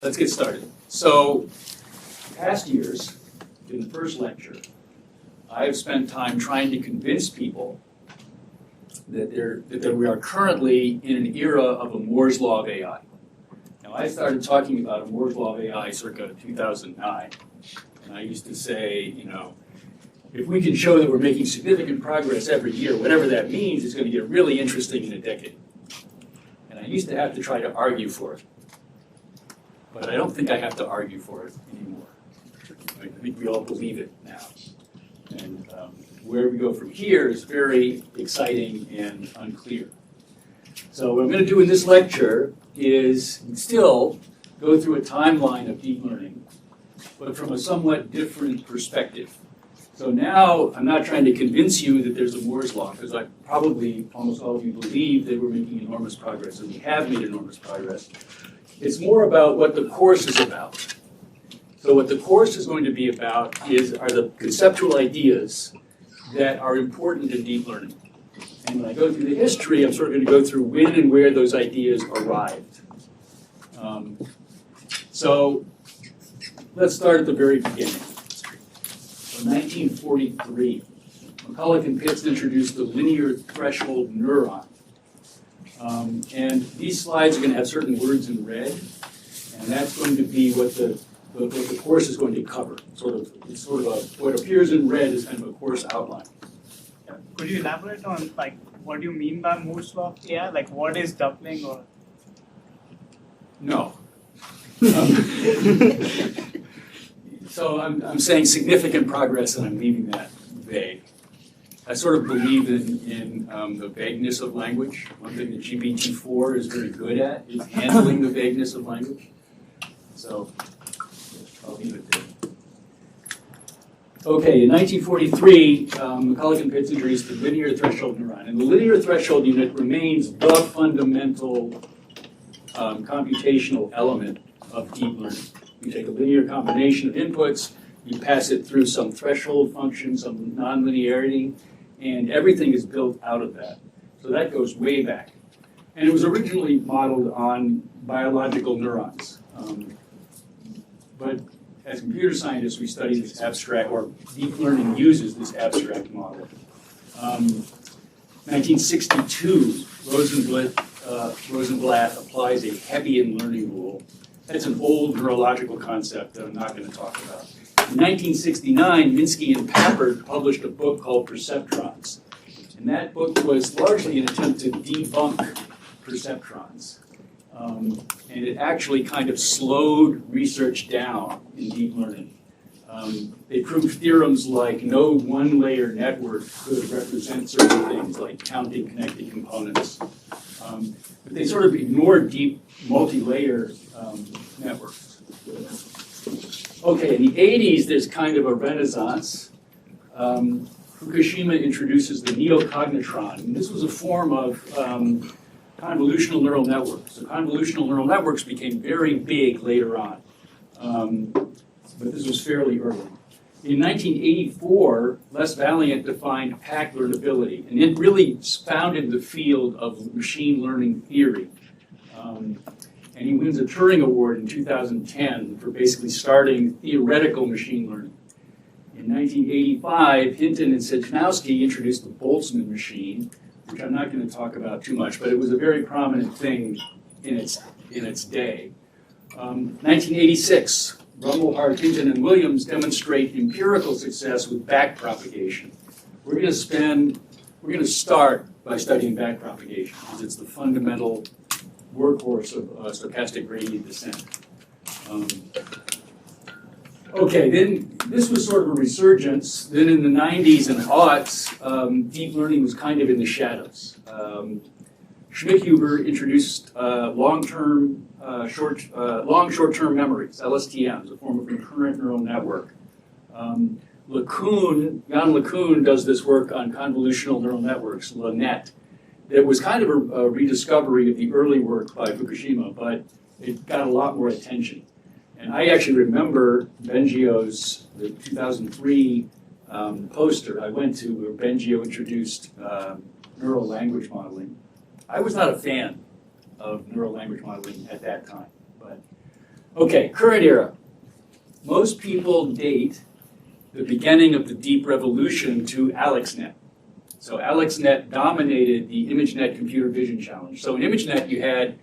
Let's get started. So, past years, in the first lecture, I've spent time trying to convince people that we are currently in an era of a Moore's Law of AI. Now, I started talking about a Moore's Law of AI circa 2009, and I used to say, if we can show that we're making significant progress every year, whatever that means, it's going to get really interesting in a decade. And I used to have to try to argue for it. But I don't think I have to argue for it anymore. I think we all believe it now. And where we go from here is very exciting and unclear. So what I'm going to do in this lecture is still go through a timeline of deep learning, but from a somewhat different perspective. So now I'm not trying to convince you that there's a Moore's Law, because probably almost all of you believe that we're making enormous progress, and we have made enormous progress. It's more about what the course is about. So what the course is going to be about are the conceptual ideas that are important in deep learning. And when I go through the history, I'm sort of going to go through when and where those ideas arrived. So let's start at the very beginning. In 1943, McCulloch and Pitts introduced the linear threshold neuron. And these slides are going to have certain words in red, and that's going to be what the course is going to cover. What appears in red is kind of a course outline. Yeah. Could you elaborate on what you mean by Moore's Law of AI? Like what is doubling or? No. So I'm saying significant progress, and I'm leaving that vague. I sort of believe in the vagueness of language. One thing that GPT-4 is very good at is handling the vagueness of language. So I'll leave it there. Okay, in 1943, McCulloch and Pitts introduced the linear threshold neuron. And the linear threshold unit remains the fundamental computational element of deep learning. You take a linear combination of inputs, you pass it through some threshold function, some nonlinearity, and everything is built out of that. So that goes way back. And it was originally modeled on biological neurons. But as computer scientists, we study this abstract, or deep learning uses this abstract model. 1962, Rosenblatt applies a Hebbian learning rule. That's an old neurological concept that I'm not going to talk about. In 1969, Minsky and Papert published a book called Perceptrons. And that book was largely an attempt to debunk perceptrons. And it actually kind of slowed research down in deep learning. They proved theorems like no one-layer network could represent certain things, like counting connected components. But they sort of ignored deep multi-layer networks. Okay, in the 80s, there's kind of a renaissance. Fukushima introduces the neocognitron. And this was a form of convolutional neural networks. So convolutional neural networks became very big later on. But this was fairly early. In 1984, Les Valiant defined pack learnability, and it really founded the field of machine learning theory. And he wins a Turing Award in 2010 for basically starting theoretical machine learning. In 1985, Hinton and Sejnowski introduced the Boltzmann machine, which I'm not going to talk about too much, but it was a very prominent thing in its day. 1986, Rumelhart, Hinton, and Williams demonstrate empirical success with backpropagation. We're going to start by studying backpropagation, because it's the fundamental workhorse of stochastic gradient descent. Okay, then this was sort of a resurgence. Then in the 90s and aughts, deep learning was kind of in the shadows. Schmidt-Huber introduced long short-term memories, LSTMs, a form of recurrent neural network. Jan LeCun does this work on convolutional neural networks, LaNet. That was kind of a rediscovery of the early work by Fukushima, but it got a lot more attention. And I actually remember Bengio's, the 2003 poster I went to where Bengio introduced neural language modeling. I was not a fan of neural language modeling at that time, but Okay, current era. Most people date the beginning of the deep revolution to AlexNet. So AlexNet dominated the ImageNet computer vision challenge. So in ImageNet, you had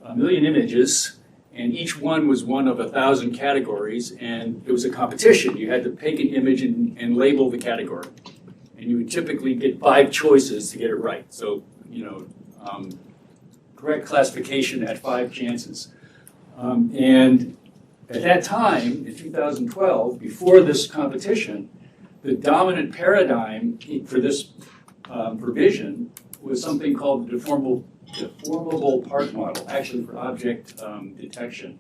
1 million images, and each one was one of 1,000 categories, and it was a competition. You had to pick an image and label the category. And you would typically get 5 choices to get it right. So, correct classification at 5 chances. And at that time, in 2012, before this competition, the dominant paradigm for this provision was something called the deformable part model, actually for object detection.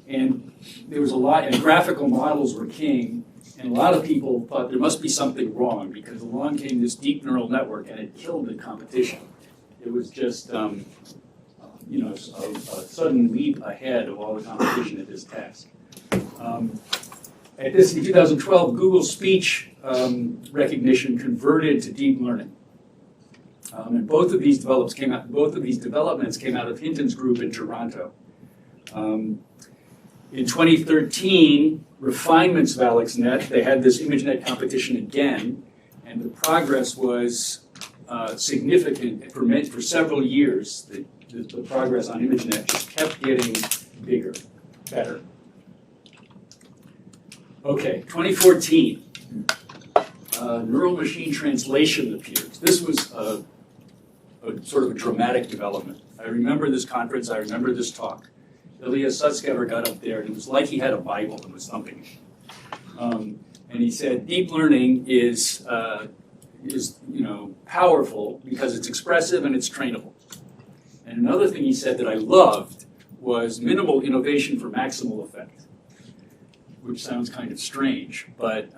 And there was a lot, and graphical models were king, and a lot of people thought there must be something wrong because along came this deep neural network and it killed the competition. It was just a sudden leap ahead of all the competition at this task. In 2012, Google's speech recognition converted to deep learning. And both of these developments came out of Hinton's group in Toronto. In 2013, refinements of AlexNet, they had this ImageNet competition again, and the progress was significant for several years. The progress on ImageNet just kept getting bigger, better. Okay, 2014, neural machine translation appears. This was a sort of a dramatic development. I remember this conference, I remember this talk. Ilya Sutskever got up there and it was like he had a Bible and was thumping it. And he said, deep learning is powerful because it's expressive and it's trainable. And another thing he said that I loved was minimal innovation for maximal effect, which sounds kind of strange, but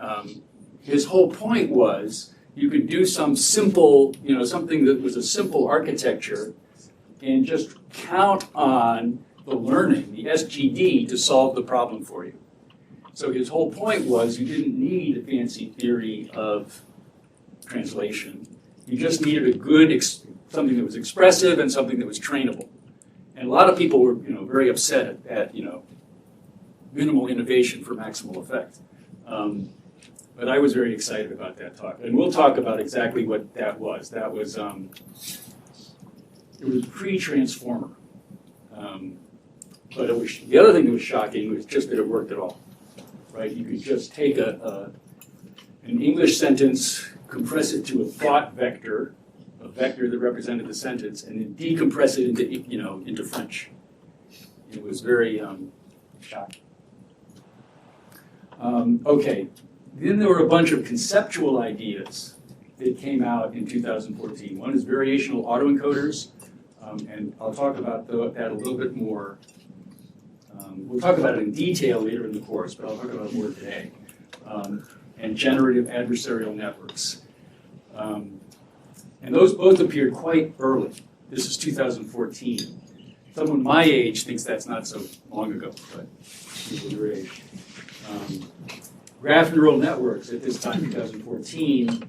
his whole point was you could do some simple, something that was a simple architecture and just count on the learning, the SGD, to solve the problem for you. So his whole point was you didn't need a fancy theory of translation. You just needed a good, something that was expressive and something that was trainable. And a lot of people were, very upset at minimal innovation for maximal effect. But I was very excited about that talk. And we'll talk about exactly what that was. That was, it was pre-transformer. But the other thing that was shocking was just that it worked at all, right? You could just take an English sentence, compress it to a thought vector, a vector that represented the sentence, and then decompress it into French. It was very shocking. Okay, then there were a bunch of conceptual ideas that came out in 2014. One is variational autoencoders, and I'll talk about that a little bit more. We'll talk about it in detail later in the course, but I'll talk about it more today. And generative adversarial networks. And those both appeared quite early. This is 2014. Someone my age thinks that's not so long ago, but people your age. Graph neural networks at this time, 2014,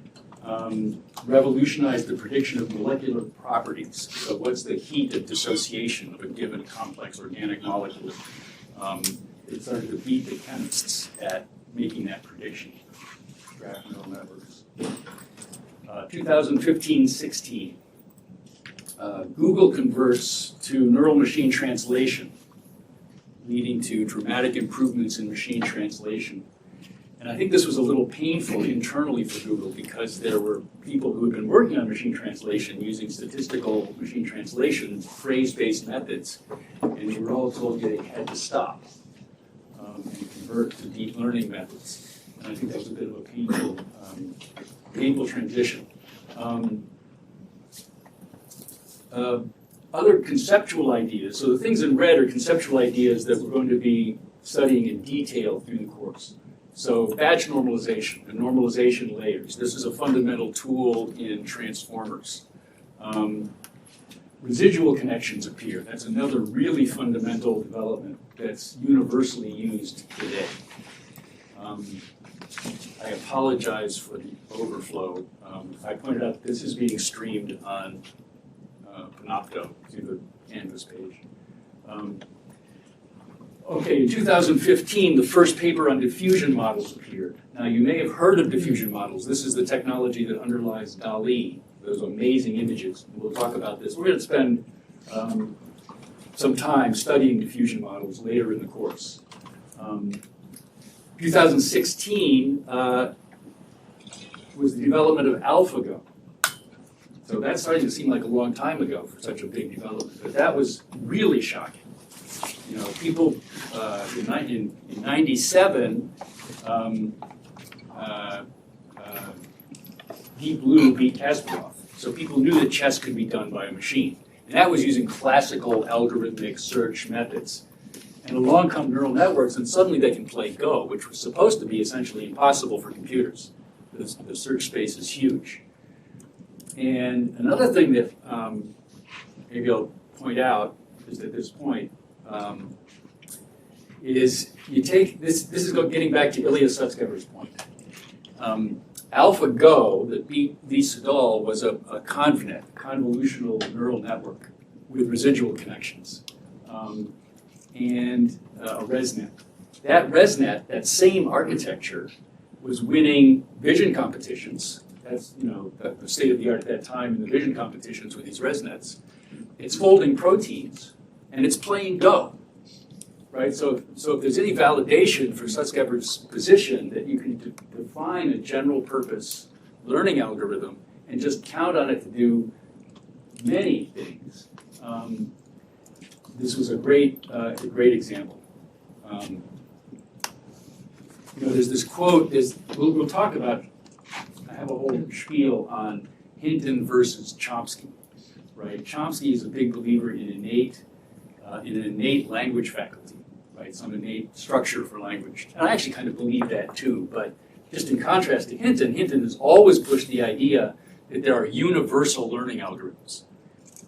revolutionized the prediction of molecular properties. So what's the heat of dissociation of a given complex organic molecule? It started to beat the chemists at making that prediction. Graph neural networks. 2015-16, Google converts to neural machine translation, leading to dramatic improvements in machine translation. And I think this was a little painful internally for Google because there were people who had been working on machine translation using statistical machine translation, phrase-based methods, and they were all told they had to stop and convert to deep learning methods. And I think that was a bit of a painful transition. Other conceptual ideas, so the things in red are conceptual ideas that we're going to be studying in detail through the course. So batch normalization and normalization layers. This is a fundamental tool in transformers. Residual connections appear. That's another really fundamental development that's universally used today. I apologize for the overflow. I pointed out that this is being streamed on Panopto through the Canvas page. Okay, in 2015, the first paper on diffusion models appeared. Now, you may have heard of diffusion models. This is the technology that underlies DALL-E, those amazing images. We'll talk about this. We're going to spend some time studying diffusion models later in the course. 2016 was the development of AlphaGo. So that's starting to seem like a long time ago for such a big development, but that was really shocking. You know, people in '97, Deep Blue beat Kasparov. So people knew that chess could be done by a machine. And that was using classical algorithmic search methods. And along come neural networks, and suddenly they can play Go, which was supposed to be essentially impossible for computers. The search space is huge. And another thing that maybe I'll point out is at this point is you take this. This is getting back to Ilya Sutskever's point. AlphaGo that beat Lee Sedol was a convnet, convolutional neural network with residual connections, and a ResNet. That ResNet, that same architecture, was winning vision competitions. That's the state of the art at that time in the vision competitions with these ResNets. It's folding proteins, and it's playing Go. Right, so if there's any validation for Sutskever's position that you can define a general purpose learning algorithm and just count on it to do many things, this was a great example. There's this quote. We'll talk about. I have a whole spiel on Hinton versus Chomsky. Right, Chomsky is a big believer in an innate language faculty. Right, some innate structure for language. And I actually kind of believe that too, but just in contrast to Hinton, Hinton has always pushed the idea that there are universal learning algorithms.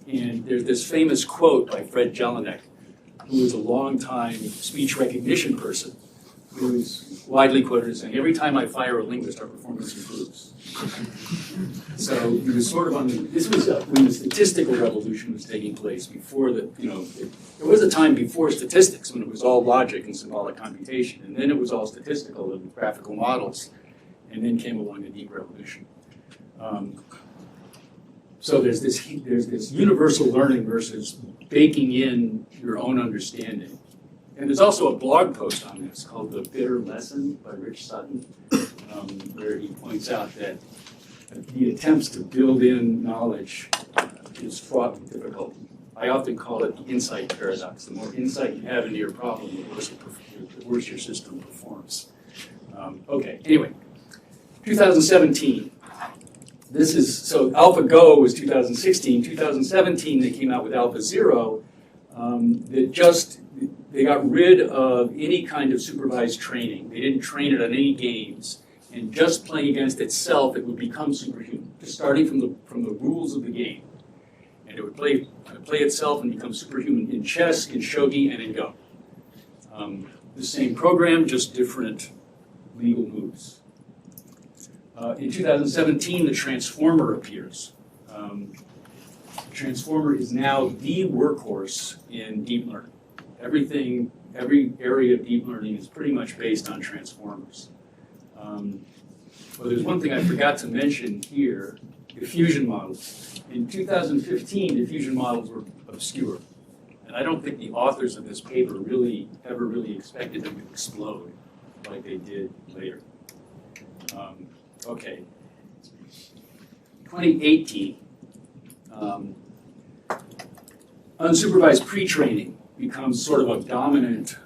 And there's this famous quote by Fred Jelinek, who was a longtime speech recognition person, who is widely quoted as saying, "Every time I fire a linguist, our performance improves." So he was sort of this was when the statistical revolution was taking place, before there was a time before statistics when it was all logic and symbolic computation, and then it was all statistical and graphical models, and then came along the deep revolution. So there's this universal learning versus baking in your own understanding. And there's also a blog post on this called The Bitter Lesson by Rich Sutton, where he points out that the attempts to build in knowledge is fraught with difficulty. I often call it the insight paradox. The more insight you have into your problem, the worse your system performs. Okay, anyway, 2017. So AlphaGo was 2016. 2017, they came out with AlphaZero. They got rid of any kind of supervised training. They didn't train it on any games. And just playing against itself, it would become superhuman, just starting from the rules of the game. And it would play itself and become superhuman in chess, in shogi, and in Go. The same program, just different legal moves. In 2017, the transformer appears. The transformer is now the workhorse in deep learning. Every area of deep learning is pretty much based on transformers. Well, there's one thing I forgot to mention here, diffusion models. In 2015, diffusion models were obscure. And I don't think the authors of this paper ever really expected them to explode like they did later. Okay. 2018, unsupervised pre-training becomes sort of a dominant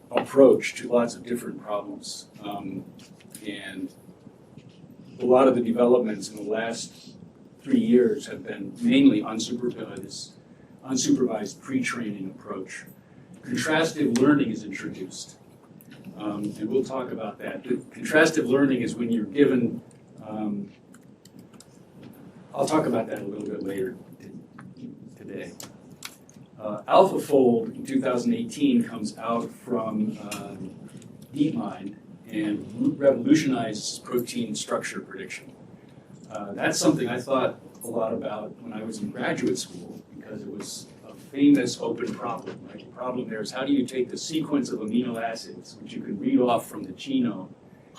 approach to lots of different problems. And a lot of the developments in the last 3 years have been mainly unsupervised pre-training approach. Contrastive learning is introduced, and we'll talk about that. Contrastive learning is when you're given, I'll talk about that a little bit later today. AlphaFold in 2018 comes out from DeepMind and revolutionized protein structure prediction. That's something I thought a lot about when I was in graduate school, because it was famous open problem, right? The problem there is how do you take the sequence of amino acids, which you can read off from the genome,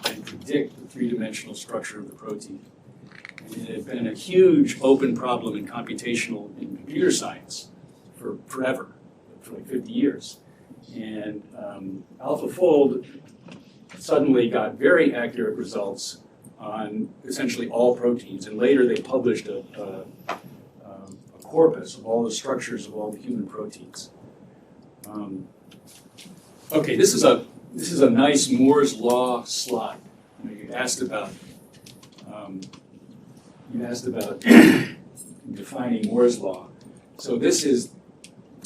and predict the three-dimensional structure of the protein. And it had been a huge open problem in computational in computer science for forever, for like 50 years. And AlphaFold suddenly got very accurate results on essentially all proteins. And later they published a corpus of all the structures of all the human proteins. Okay, this is a nice Moore's law slide. You asked about defining Moore's law. So this is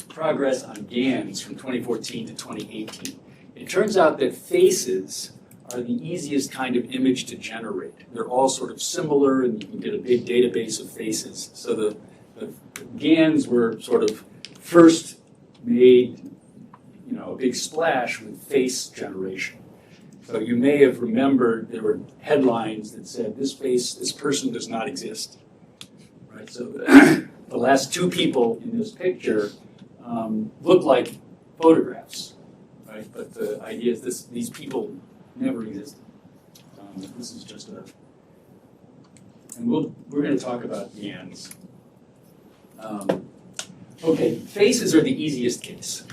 progress on GANs from 2014 to 2018. It turns out that faces are the easiest kind of image to generate. They're all sort of similar, and you can get a big database of faces. So the GANs were sort of first made, a big splash with face generation. So you may have remembered there were headlines that said, this person does not exist. Right? So the last two people in this picture look like photographs, right? But the idea is these people never existed. This is just and we're going to talk about GANs. Okay, faces are the easiest case.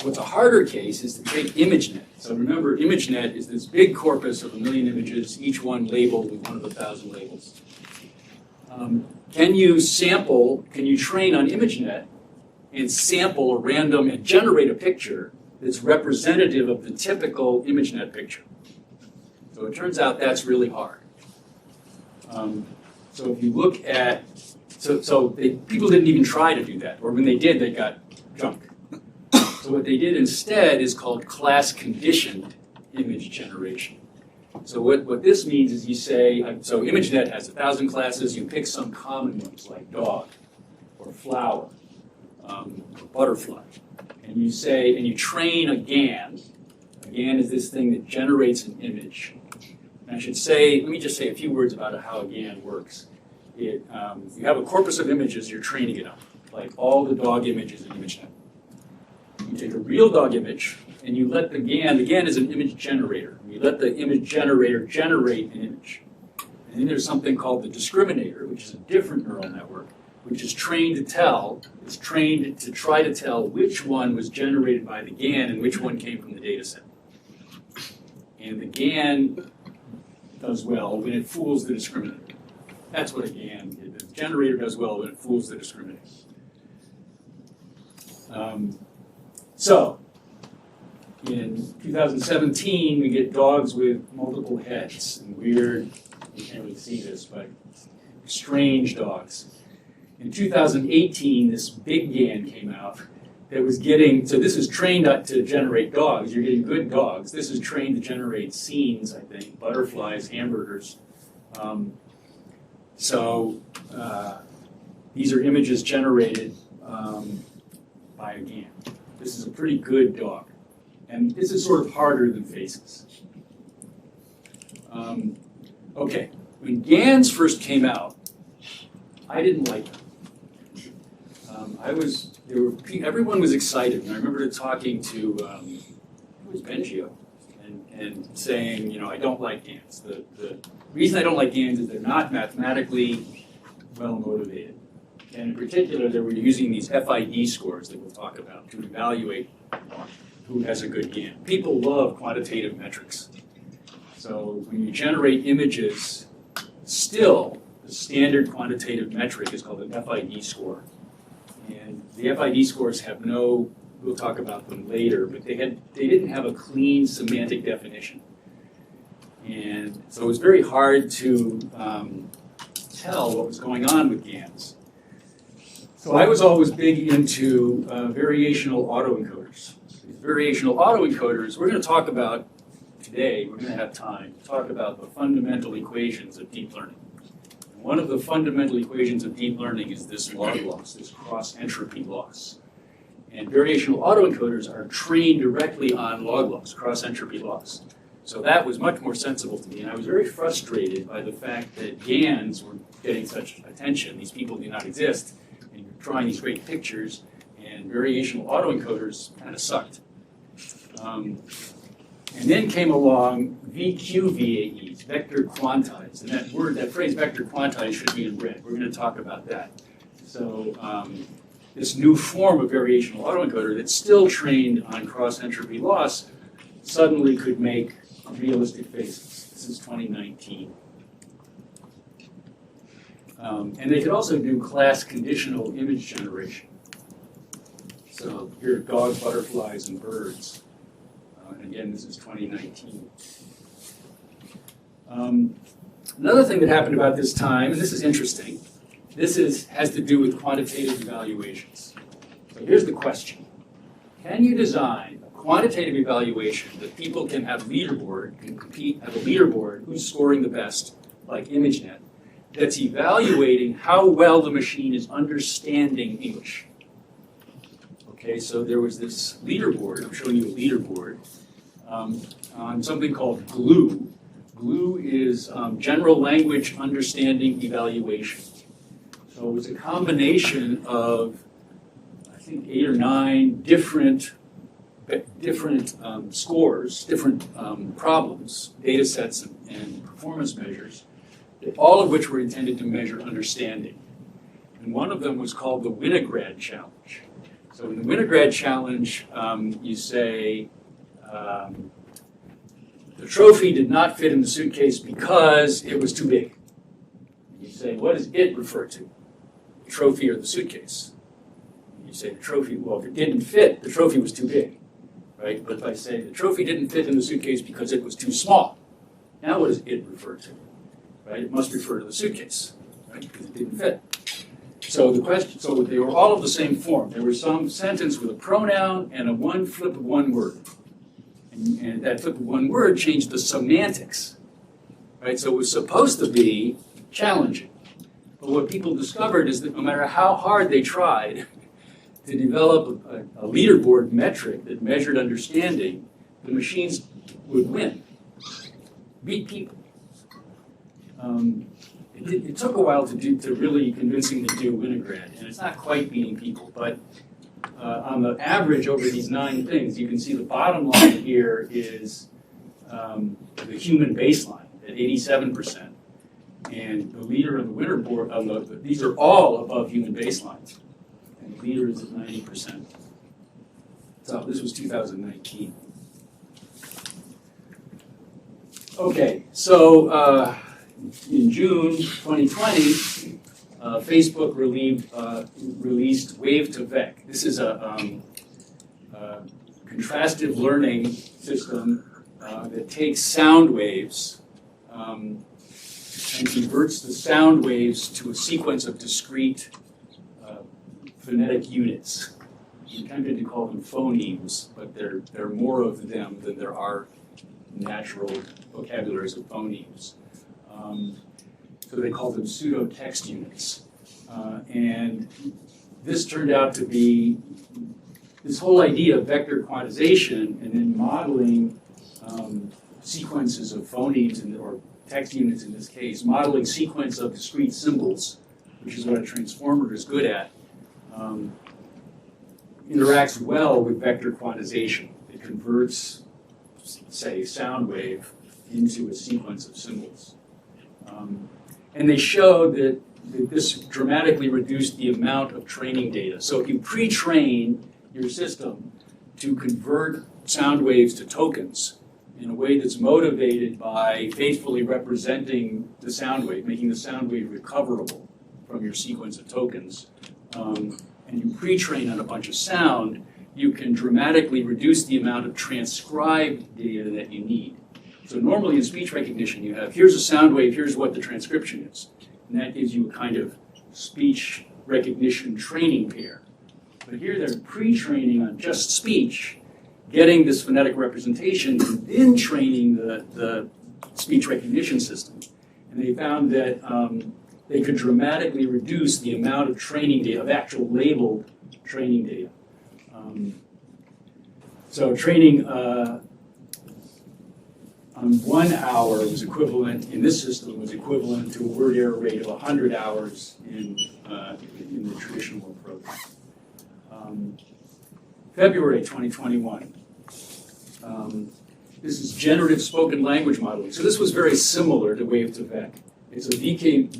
What's a harder case is to take ImageNet. So remember, ImageNet is this big corpus of 1 million images, each one labeled with one of 1,000 labels. Can you train on ImageNet and sample a random and generate a picture that's representative of the typical ImageNet picture? So it turns out that's really hard. So if you look at, people didn't even try to do that, or when they did, they got junk. So what they did instead is called class-conditioned image generation. So what this means is you say, so ImageNet has 1,000 classes, you pick some common ones like dog, or flower, or butterfly, and you say, and you train a GAN. A GAN is this thing that generates an image. And I should say, let me just say a few words about how a GAN works. You have a corpus of images you're training it on, like all the dog images in ImageNet. You take a real dog image, and you let the GAN is an image generator. You let the image generator generate an image. And then there's something called the discriminator, which is a different neural network, which is trained to try to tell which one was generated by the GAN and which one came from the data set. And the GAN does well when it fools the discriminator. That's what a GAN is. The generator does well when it fools the discriminator. So, in 2017, we get dogs with multiple heads and weird, you can't really see this, but strange dogs. In 2018, this big GAN came out that was getting, so this is trained to generate dogs. You're getting good dogs. This is trained to generate scenes, I think, butterflies, hamburgers. These are images generated by a GAN. This is a pretty good dog. And this is sort of harder than faces. Okay, when GANs first came out, I didn't like them. Everyone was excited, and I remember talking to it was Bengio, and saying, I don't like GANs. The reason I don't like GANs is they're not mathematically well motivated. And in particular, they were using these FID scores that we'll talk about to evaluate who has a good GAN. People love quantitative metrics. So when you generate images, still, the standard quantitative metric is called an FID score. And the FID scores have we'll talk about them later, but they didn't have a clean semantic definition. And so it was very hard to tell what was going on with GANs. So I was always big into variational autoencoders. These variational autoencoders, we're going to talk about today, we're going to have time to talk about the fundamental equations of deep learning. And one of the fundamental equations of deep learning is this log loss, this cross-entropy loss. And variational autoencoders are trained directly on log loss, cross-entropy loss. So that was much more sensible to me, and I was very frustrated by the fact that GANs were getting such attention, these people do not exist, drawing these great pictures, and variational autoencoders kind of sucked. And then came along VQVAEs, vector quantized, and that phrase vector quantized should be in red. We're going to talk about that. So this new form of variational autoencoder that's still trained on cross-entropy loss suddenly could make realistic faces. This is 2019. And they could also do class conditional image generation. So here are dogs, butterflies, and birds. And again, this is 2019. Another thing that happened about this time, and this is interesting, has to do with quantitative evaluations. So here's the question. Can you design a quantitative evaluation that people can have leaderboard, can compete, have a leaderboard, who's scoring the best, like ImageNet, that's evaluating how well the machine is understanding English? Okay, so there was this leaderboard, I'm showing you a leaderboard, on something called GLUE. GLUE is General Language Understanding Evaluation. So it was a combination of, I think, 8 or 9 different scores, different problems, data sets, and performance measures, all of which were intended to measure understanding. And one of them was called the Winograd Challenge. So in the Winograd Challenge, you say, the trophy did not fit in the suitcase because it was too big. You say, what does it refer to? The trophy or the suitcase? You say the trophy, well, if it didn't fit, the trophy was too big, right? But if I say the trophy didn't fit in the suitcase because it was too small, now what does it refer to? Right? It must refer to the suitcase, right? Because it didn't fit. So the question, so they were all of the same form. There was some sentence with a pronoun and a one flip of one word. And that flip of one word changed the semantics, right? So it was supposed to be challenging. But what people discovered is that no matter how hard they tried to develop a leaderboard metric that measured understanding, the machines would win, beat people. It took a while to really convincingly do Winograd, and it's not quite beating people, but on the average over these 9 things, you can see the bottom line here is the human baseline at 87%, and the leader of the winner board, these are all above human baselines, and the leader is at 90%. So this was 2019. Okay, so in June 2020, Facebook released Wave to Vec. This is a contrastive learning system that takes sound waves and converts the sound waves to a sequence of discrete phonetic units. I'm tempted to call them phonemes, but there are more of them than there are natural vocabularies of phonemes. So they call them pseudo-text units. And this turned out to be this whole idea of vector quantization and then modeling sequences of phonemes, or text units in this case, modeling sequence of discrete symbols, which is what a transformer is good at, interacts well with vector quantization. It converts, say, sound wave into a sequence of symbols. And they showed that this dramatically reduced the amount of training data. So if you pre-train your system to convert sound waves to tokens in a way that's motivated by faithfully representing the sound wave, making the sound wave recoverable from your sequence of tokens, and you pre-train on a bunch of sound, you can dramatically reduce the amount of transcribed data that you need. So normally in speech recognition, you have, here's a sound wave, here's what the transcription is. And that gives you a kind of speech recognition training pair. But here they're pre-training on just speech, getting this phonetic representation, and then training the speech recognition system. And they found that they could dramatically reduce the amount of training data, of actual labeled training data. So training 1 hour was equivalent, in this system, was equivalent to a word error rate of 100 hours in the traditional approach. February 2021. This is generative spoken language modeling. So this was very similar to Wave to Vec. It's a VQVAE.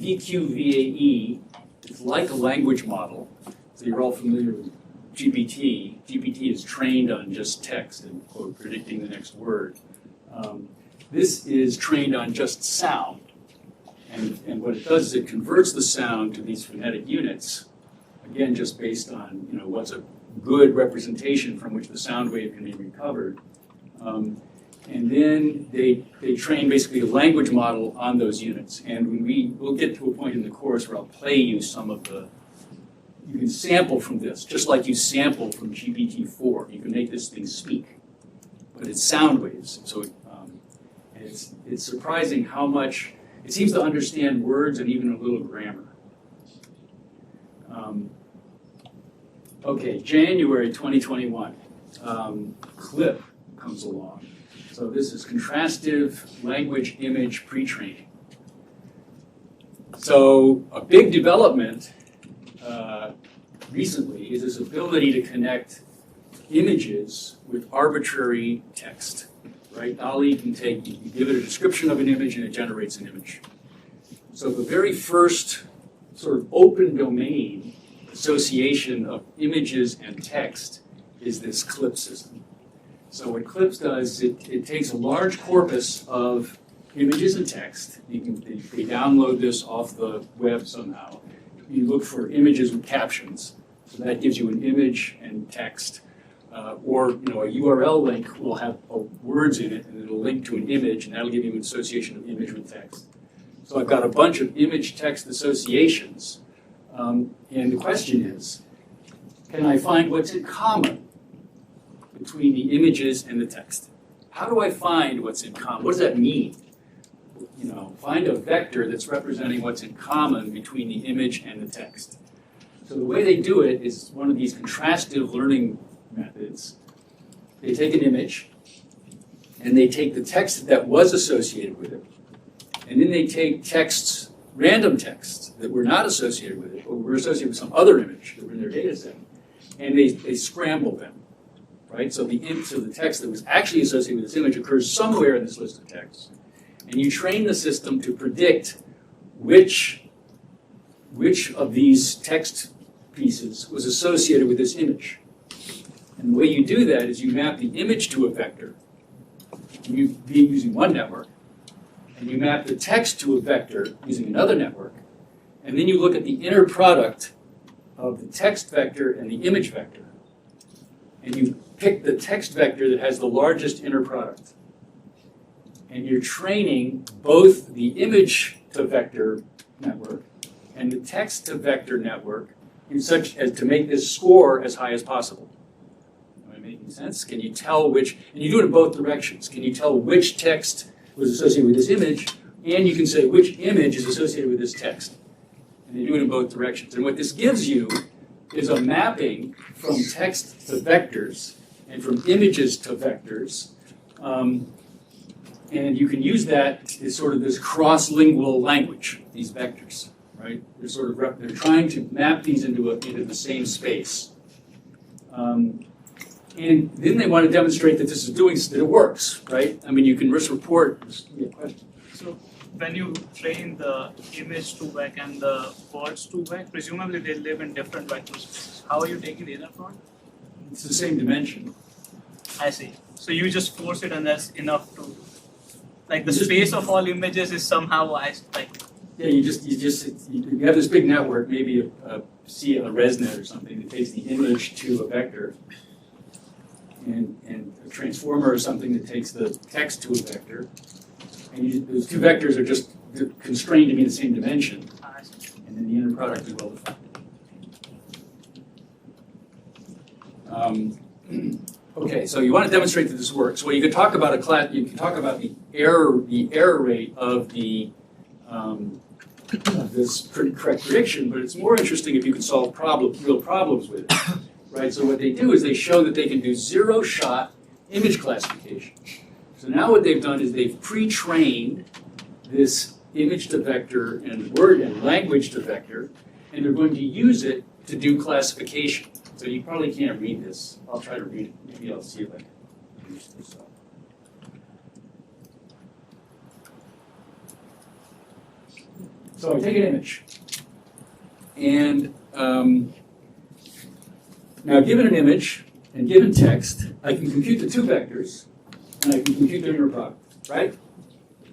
It's like a language model. So you're all familiar with GPT. GPT is trained on just text and, quote, predicting the next word. This is trained on just sound. And what it does is it converts the sound to these phonetic units, again, just based on what's a good representation from which the sound wave can be recovered. And then they train basically a language model on those units. And we'll get to a point in the course where I'll play you some of you can sample from this, just like you sample from GPT-4. You can make this thing speak, but it's sound waves. So it's surprising how much it seems to understand words and even a little grammar. Okay, January 2021, CLIP comes along. So this is contrastive language image pre-training. So a big development recently is this ability to connect images with arbitrary text, right? DALL-E can you give it a description of an image and it generates an image. So the very first sort of open domain association of images and text is this CLIP system. So what CLIP does, it takes a large corpus of images and text. They download this off the web somehow. You look for images with captions. So that gives you an image and text. Or a URL link will have words in it, and it'll link to an image, and that'll give you an association of image with text. So I've got a bunch of image-text associations. And the question is, can I find what's in common between the images and the text? How do I find what's in common? What does that mean? Find a vector that's representing what's in common between the image and the text. So the way they do it is one of these contrastive learning methods. They take an image, and they take the text that was associated with it, and then they take random texts that were not associated with it, or were associated with some other image that were in their data set, and they scramble them, right? So the text that was actually associated with this image occurs somewhere in this list of texts. And you train the system to predict which of these text pieces was associated with this image. And the way you do that is you map the image to a vector, using one network, and you map the text to a vector using another network, and then you look at the inner product of the text vector and the image vector, and you pick the text vector that has the largest inner product. And you're training both the image to vector network and the text to vector network in such as to make this score as high as possible. Am I making sense? Can you tell and you do it in both directions. Can you tell which text was associated with this image, and you can say which image is associated with this text. And you do it in both directions. And what this gives you is a mapping from text to vectors and from images to vectors. And you can use that as sort of this cross-lingual language, these vectors, right? They're trying to map these into the same space. And then they want to demonstrate that that it works, right? I mean, you can just report. Yeah, question. So when you train the image to vec and the words to vec, presumably they live in different vector spaces. How are you taking the inner product? It's the same dimension. I see. So you just force it, and that's enough to. Like the space of all images is somehow Yeah, you have this big network, maybe a ResNet or something that takes the image to a vector, and a transformer or something that takes the text to a vector, and those two vectors are just constrained to be the same dimension, and then the inner product is well defined. Okay, so you want to demonstrate that this works. Well, you can talk about the error rate of this correct prediction, but it's more interesting if you can solve real problems with it, right? So what they do is they show that they can do zero-shot image classification. So So now what they've done is they've pre-trained this image to vector and word and language to vector, and they're going to use it to do classification. So you probably can't read this. I'll try to read it. Maybe I'll see if I can use this up. So I take an image, and now given an image and given text, I can compute the two vectors, and I can compute their inner product, right?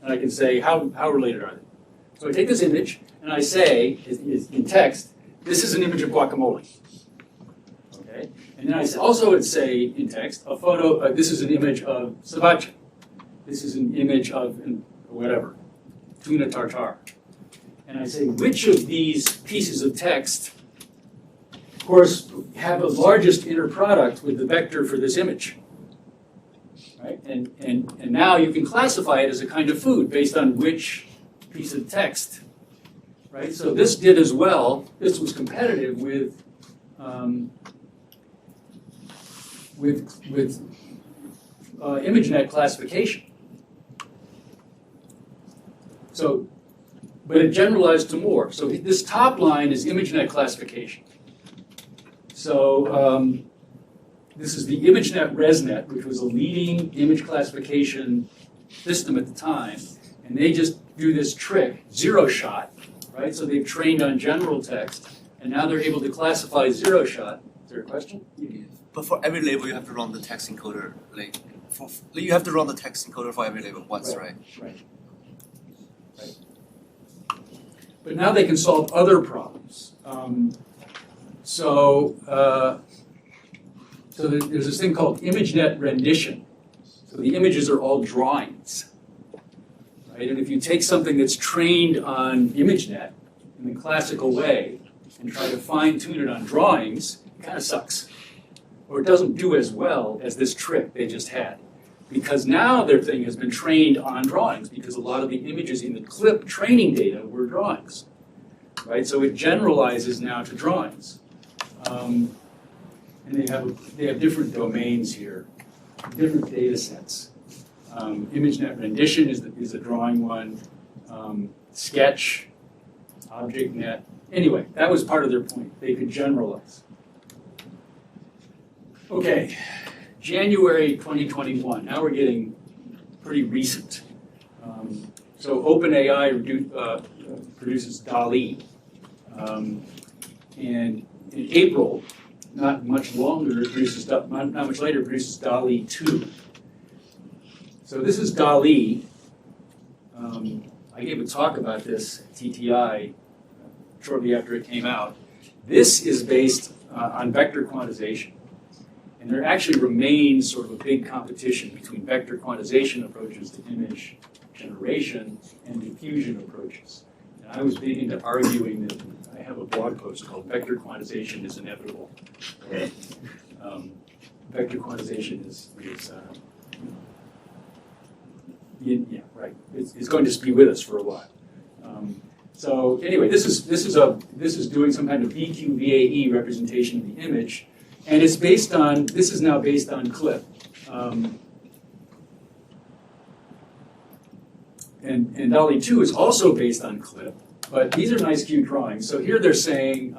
And I can say, how related are they? So I take this image, and I say, in text, this is an image of guacamole. Okay? And then I also would say in text, a photo, this is an image of ceviche. This is an image of whatever, tuna tartare. And I say, which of these pieces of text, of course, have the largest inner product with the vector for this image? Right? And now you can classify it as a kind of food based on which piece of text. Right? So this did as well. This was competitive with ImageNet classification. So, but it generalized to more. So this top line is ImageNet classification. So this is the ImageNet ResNet, which was a leading image classification system at the time. And they just do this trick, zero shot, right? So they've trained on general text, and now they're able to classify zero shot. Is there a question? But for every label, you have to run the text encoder. You have to run the text encoder for every label once, right? Right. But now they can solve other problems. So there's this thing called ImageNet rendition. So the images are all drawings, right? And if you take something that's trained on ImageNet in the classical way and try to fine-tune it on drawings, it kind of sucks. Or it doesn't do as well as this trick they just had. Because now their thing has been trained on drawings, because a lot of the images in the clip training data were drawings, right? So it generalizes now to drawings. And they have different domains here, different data sets. ImageNet rendition is a drawing one. Sketch, ObjectNet. Anyway, that was part of their point. They could generalize. Okay, January 2021. Now we're getting pretty recent. So OpenAI produces DALL-E. And in April, not much later, it produces DALL-E 2. So this is DALL-E. I gave a talk about this at TTI shortly after it came out. This is based on vector quantization. And there actually remains sort of a big competition between vector quantization approaches to image generation and diffusion approaches. And I was big into arguing that I have a blog post called Vector Quantization is Inevitable. Vector quantization is yeah, right. It's going to be with us for a while. So anyway, this is doing some kind of VQ-VAE representation of the image. And it's based on, this is now based on CLIP. And DALL-E 2 is also based on CLIP, but these are nice cute drawings. So here they're saying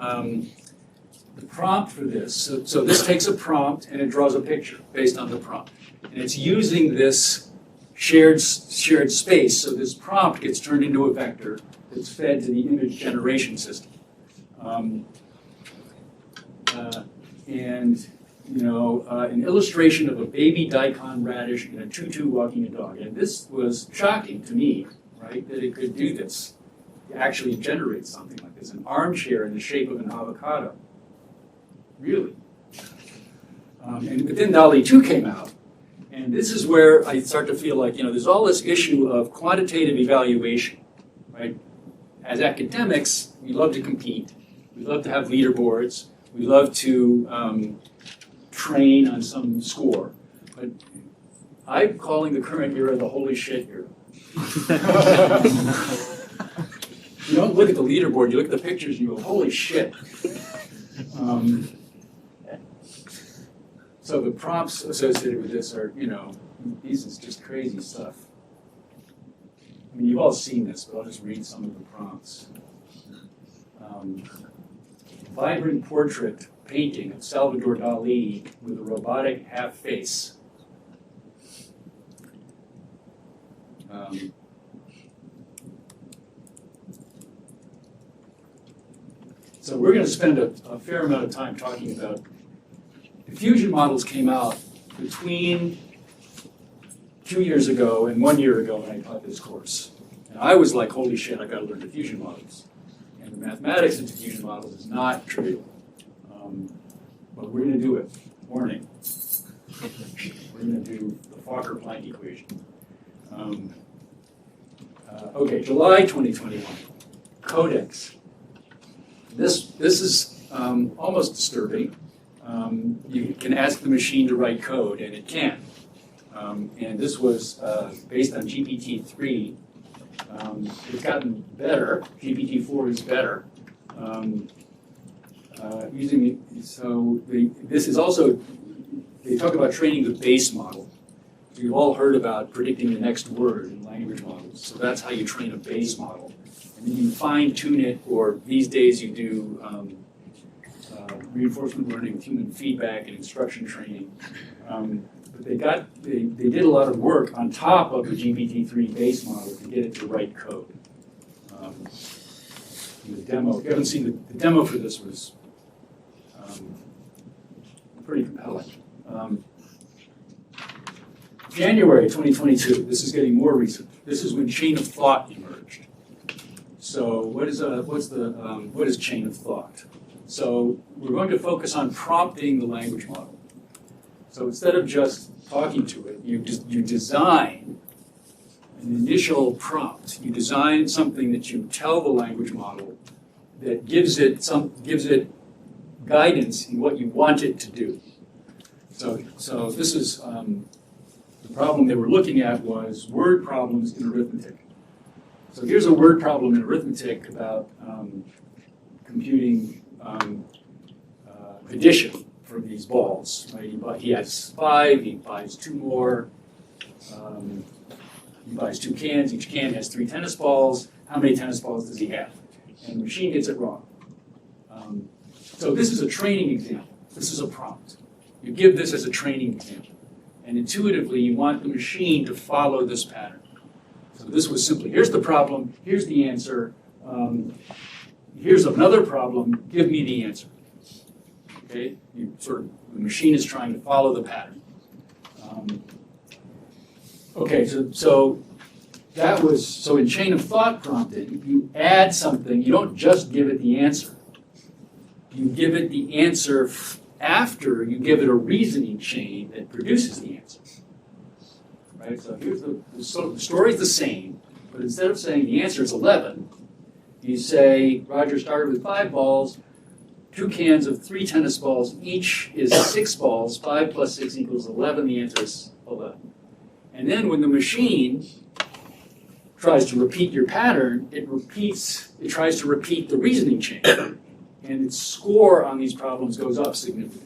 the prompt for this. So this takes a prompt and it draws a picture based on the prompt. And it's using this shared space. So this prompt gets turned into a vector that's fed to the image generation system. And an illustration of a baby daikon radish and a tutu walking a dog. And this was shocking to me, right, that it could do this. It actually generate something like this, an armchair in the shape of an avocado. Really. And then DALL-E 2 came out. And this is where I start to feel like, there's all this issue of quantitative evaluation, right? As academics, we love to compete. We love to have leaderboards. We love to train on some score, but I'm calling the current era the holy shit era. You don't look at the leaderboard, you look at the pictures and you go, holy shit. So the prompts associated with this are, This is just crazy stuff. I mean, you've all seen this, but I'll just read some of the prompts. Vibrant portrait painting of Salvador Dali with a robotic half face. So we're going to spend a fair amount of time talking about diffusion models came out between 2 years ago and 1 year ago when I taught this course. And I was like, holy shit, I got to learn diffusion models. And the mathematics of diffusion models is not trivial. But we're going to do it. Warning. We're going to do the Fokker-Planck equation. Okay, July 2021. Codex. This is almost disturbing. You can ask the machine to write code, and it can. And this was based on GPT-3. It's gotten better. GPT-4 is better. This is also, they talk about training the base model. So you've all heard about predicting the next word in language models. So that's how you train a base model. And then you fine tune it, or these days you do reinforcement learning with human feedback and instruction training. But they did a lot of work on top of the GPT-3 base model to get it to write code. The demo, if you haven't seen the demo for this was pretty compelling. January 2022, this is getting more recent. This is when chain of thought emerged. So what is chain of thought? So we're going to focus on prompting the language model. So instead of just talking to it, you design an initial prompt. You design something that you tell the language model that gives it guidance in what you want it to do. So this is the problem they were looking at was word problems in arithmetic. So here's a word problem in arithmetic about computing addition for these balls. Right? He has 5, he buys 2 more, he buys 2 cans, each can has 3 tennis balls. How many tennis balls does he have? And the machine gets it wrong. So this is a training example. This is a prompt. You give this as a training example. And intuitively, you want the machine to follow this pattern. So this was simply, here's the problem, here's the answer, here's another problem, give me the answer. Okay, the machine is trying to follow the pattern. So in chain of thought prompting, you add something, you don't just give it the answer. You give it the answer after you give it a reasoning chain that produces the answer. Right, so here's the story's the same, but instead of saying the answer is 11, you say Roger started with 5 balls, 2 cans of 3 tennis balls, each is 6 balls, 5 plus 6 equals 11, the answer is 11. And then when the machine tries to repeat your pattern, it tries to repeat the reasoning chain, and its score on these problems goes up significantly.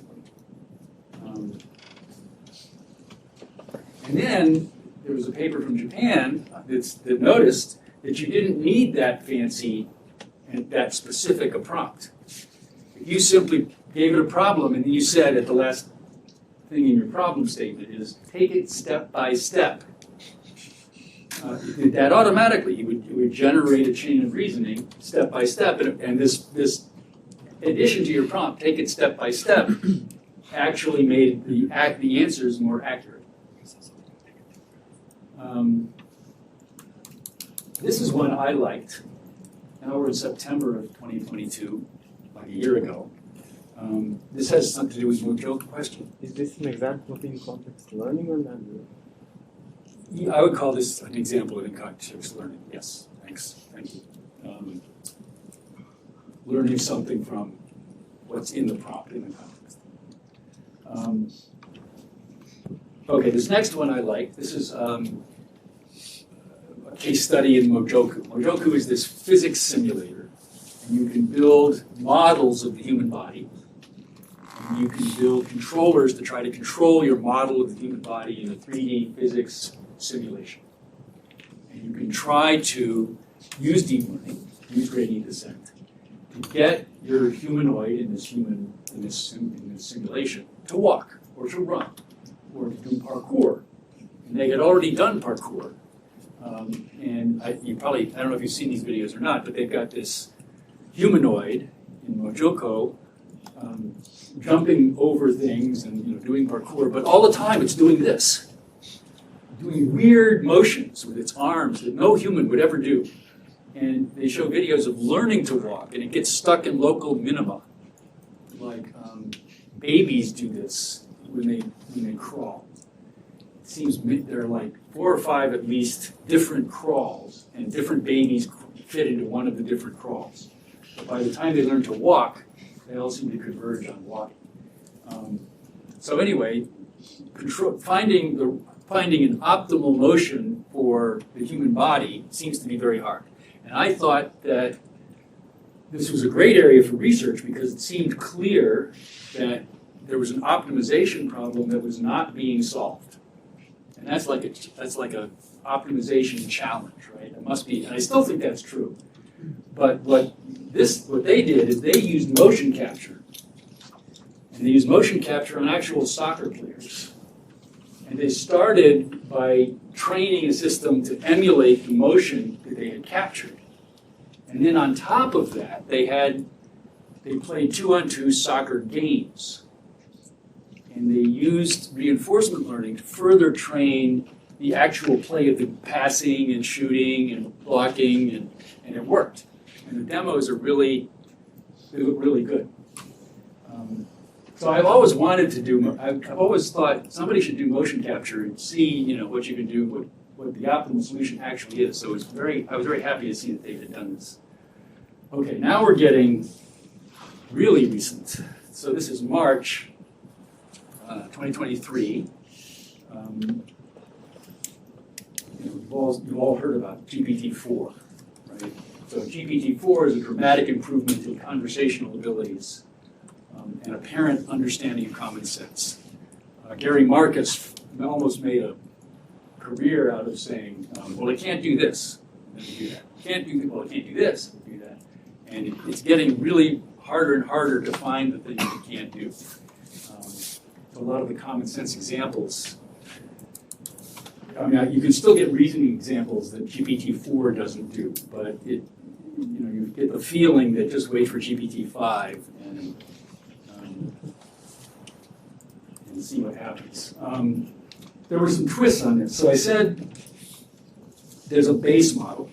And then there was a paper from Japan that noticed that you didn't need that fancy and that specific a prompt. If you simply gave it a problem and then you said at the last thing in your problem statement is, take it step by step. It did that automatically. It would generate a chain of reasoning step by step. And this addition to your prompt, take it step by step, actually made the answers more accurate. This is one I liked. Now we're in September of 2022, like a year ago. This has something to do with Mojo question. Is this an example of in-context learning or not? Yeah, I would call this an example of in-context learning. Yes, thanks. Thank you. Learning something from what's in the prompt, in the context. Okay, this next one I like. This is a case study in Mojoku. Mojoku is this physics simulator, and you can build models of the human body. And and you can build controllers to try to control your model of the human body in a 3D physics simulation. And you can try to use deep learning, use gradient descent, to get your humanoid in this simulation to walk or to run or to do parkour. And they had already done parkour. I don't know if you've seen these videos or not, but they've got this humanoid in Mojoko jumping over things and doing parkour, but all the time it's doing this, doing weird motions with its arms that no human would ever do. And they show videos of learning to walk, and it gets stuck in local minima. Like babies do this when they crawl. It seems there are like 4 or 5 at least different crawls, and different babies fit into one of the different crawls. But by the time they learn to walk, they all seem to converge on walking. So anyway, finding an optimal motion for the human body seems to be very hard. And I thought that this was a great area for research because it seemed clear that there was an optimization problem that was not being solved. And that's like a optimization challenge, right? It must be, and I still think that's true. But what they did is they used motion capture. And they used motion capture on actual soccer players. And they started by training a system to emulate the motion that they had captured. And then on top of that, they played 2-on-2 soccer games. And they used reinforcement learning to further train the actual play of the passing and shooting and blocking, and it worked. And the demos they look really good. So I've always wanted to do, I've always thought somebody should do motion capture and see, what you can do, what the optimal solution actually is. So I was very happy to see that they had done this. Okay, now we're getting really recent. So this is March 2023. You've all heard about GPT-4, right? So GPT-4 is a dramatic improvement in conversational abilities and apparent understanding of common sense. Gary Marcus almost made a career out of saying, well, it can't do this, and do that. It can't do this, and do that. And it's getting really harder and harder to find the things it can't do. A lot of the common sense examples, you can still get reasoning examples that GPT-4 doesn't do, but you get the feeling that just wait for GPT-5 and see what happens. There were some twists on this. So I said there's a base model,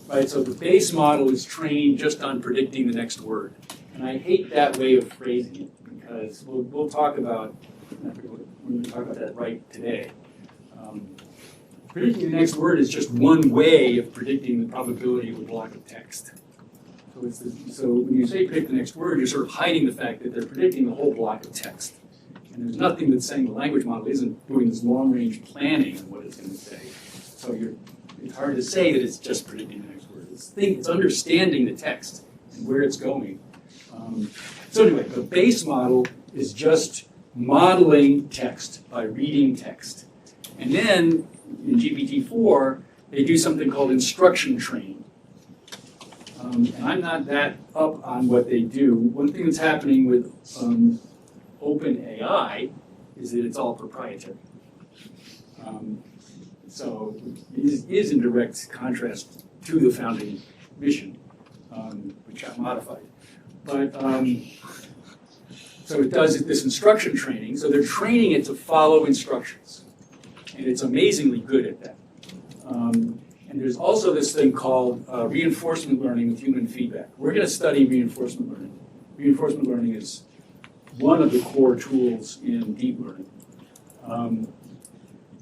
right? So the base model is trained just on predicting the next word. And I hate that way of phrasing it because we'll talk about, we're going to talk about that right today. Predicting the next word is just one way of predicting the probability of a block of text. So when you say predict the next word, you're sort of hiding the fact that they're predicting the whole block of text. And there's nothing that's saying the language model isn't doing this long-range planning on what it's going to say. So it's hard to say that it's just predicting the next word. It's understanding the text and where it's going. So anyway, the base model is just modeling text by reading text. And then in GPT-4, they do something called instruction training. And I'm not that up on what they do. One thing that's happening with OpenAI is that it's all proprietary. So it is in direct contrast to the founding mission, which got modified. But so it does this instruction training. So they're training it to follow instructions. And it's amazingly good at that. And there's also this thing called reinforcement learning with human feedback. We're going to study reinforcement learning. Reinforcement learning is one of the core tools in deep learning.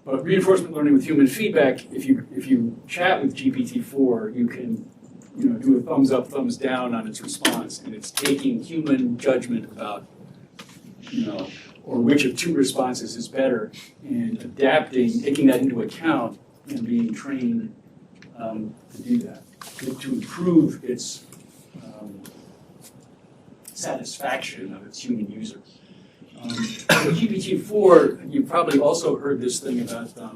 But reinforcement learning with human feedback, if you chat with GPT-4, you can do a thumbs up, thumbs down on its response, and it's taking human judgment about or which of two responses is better, and adapting, taking that into account, and being trained to do that, to improve its satisfaction of its human user. GPT-4, you probably also heard this thing about the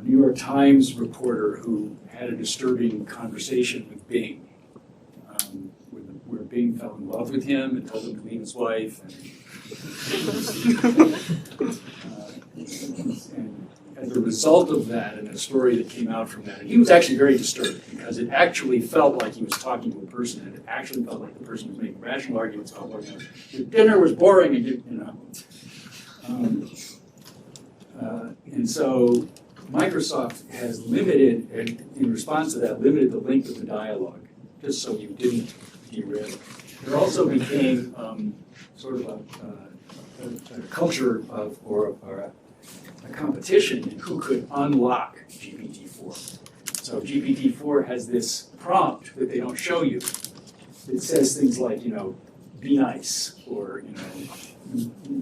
New York Times reporter who had a disturbing conversation with Bing, where Bing fell in love with him and told him to leave his wife. And as a result of that, and a story that came out from that, and he was actually very disturbed because it actually felt like he was talking to a person, and it actually felt like the person was making rational arguments about what your dinner was boring, and you know. And so Microsoft has limited, and in response to that, limited the length of the dialogue, just so you didn't derail. There also became sort of a culture of, or a competition in who could unlock GPT-4. So GPT-4 has this prompt that they don't show you. It says things like, you know, be nice, or, you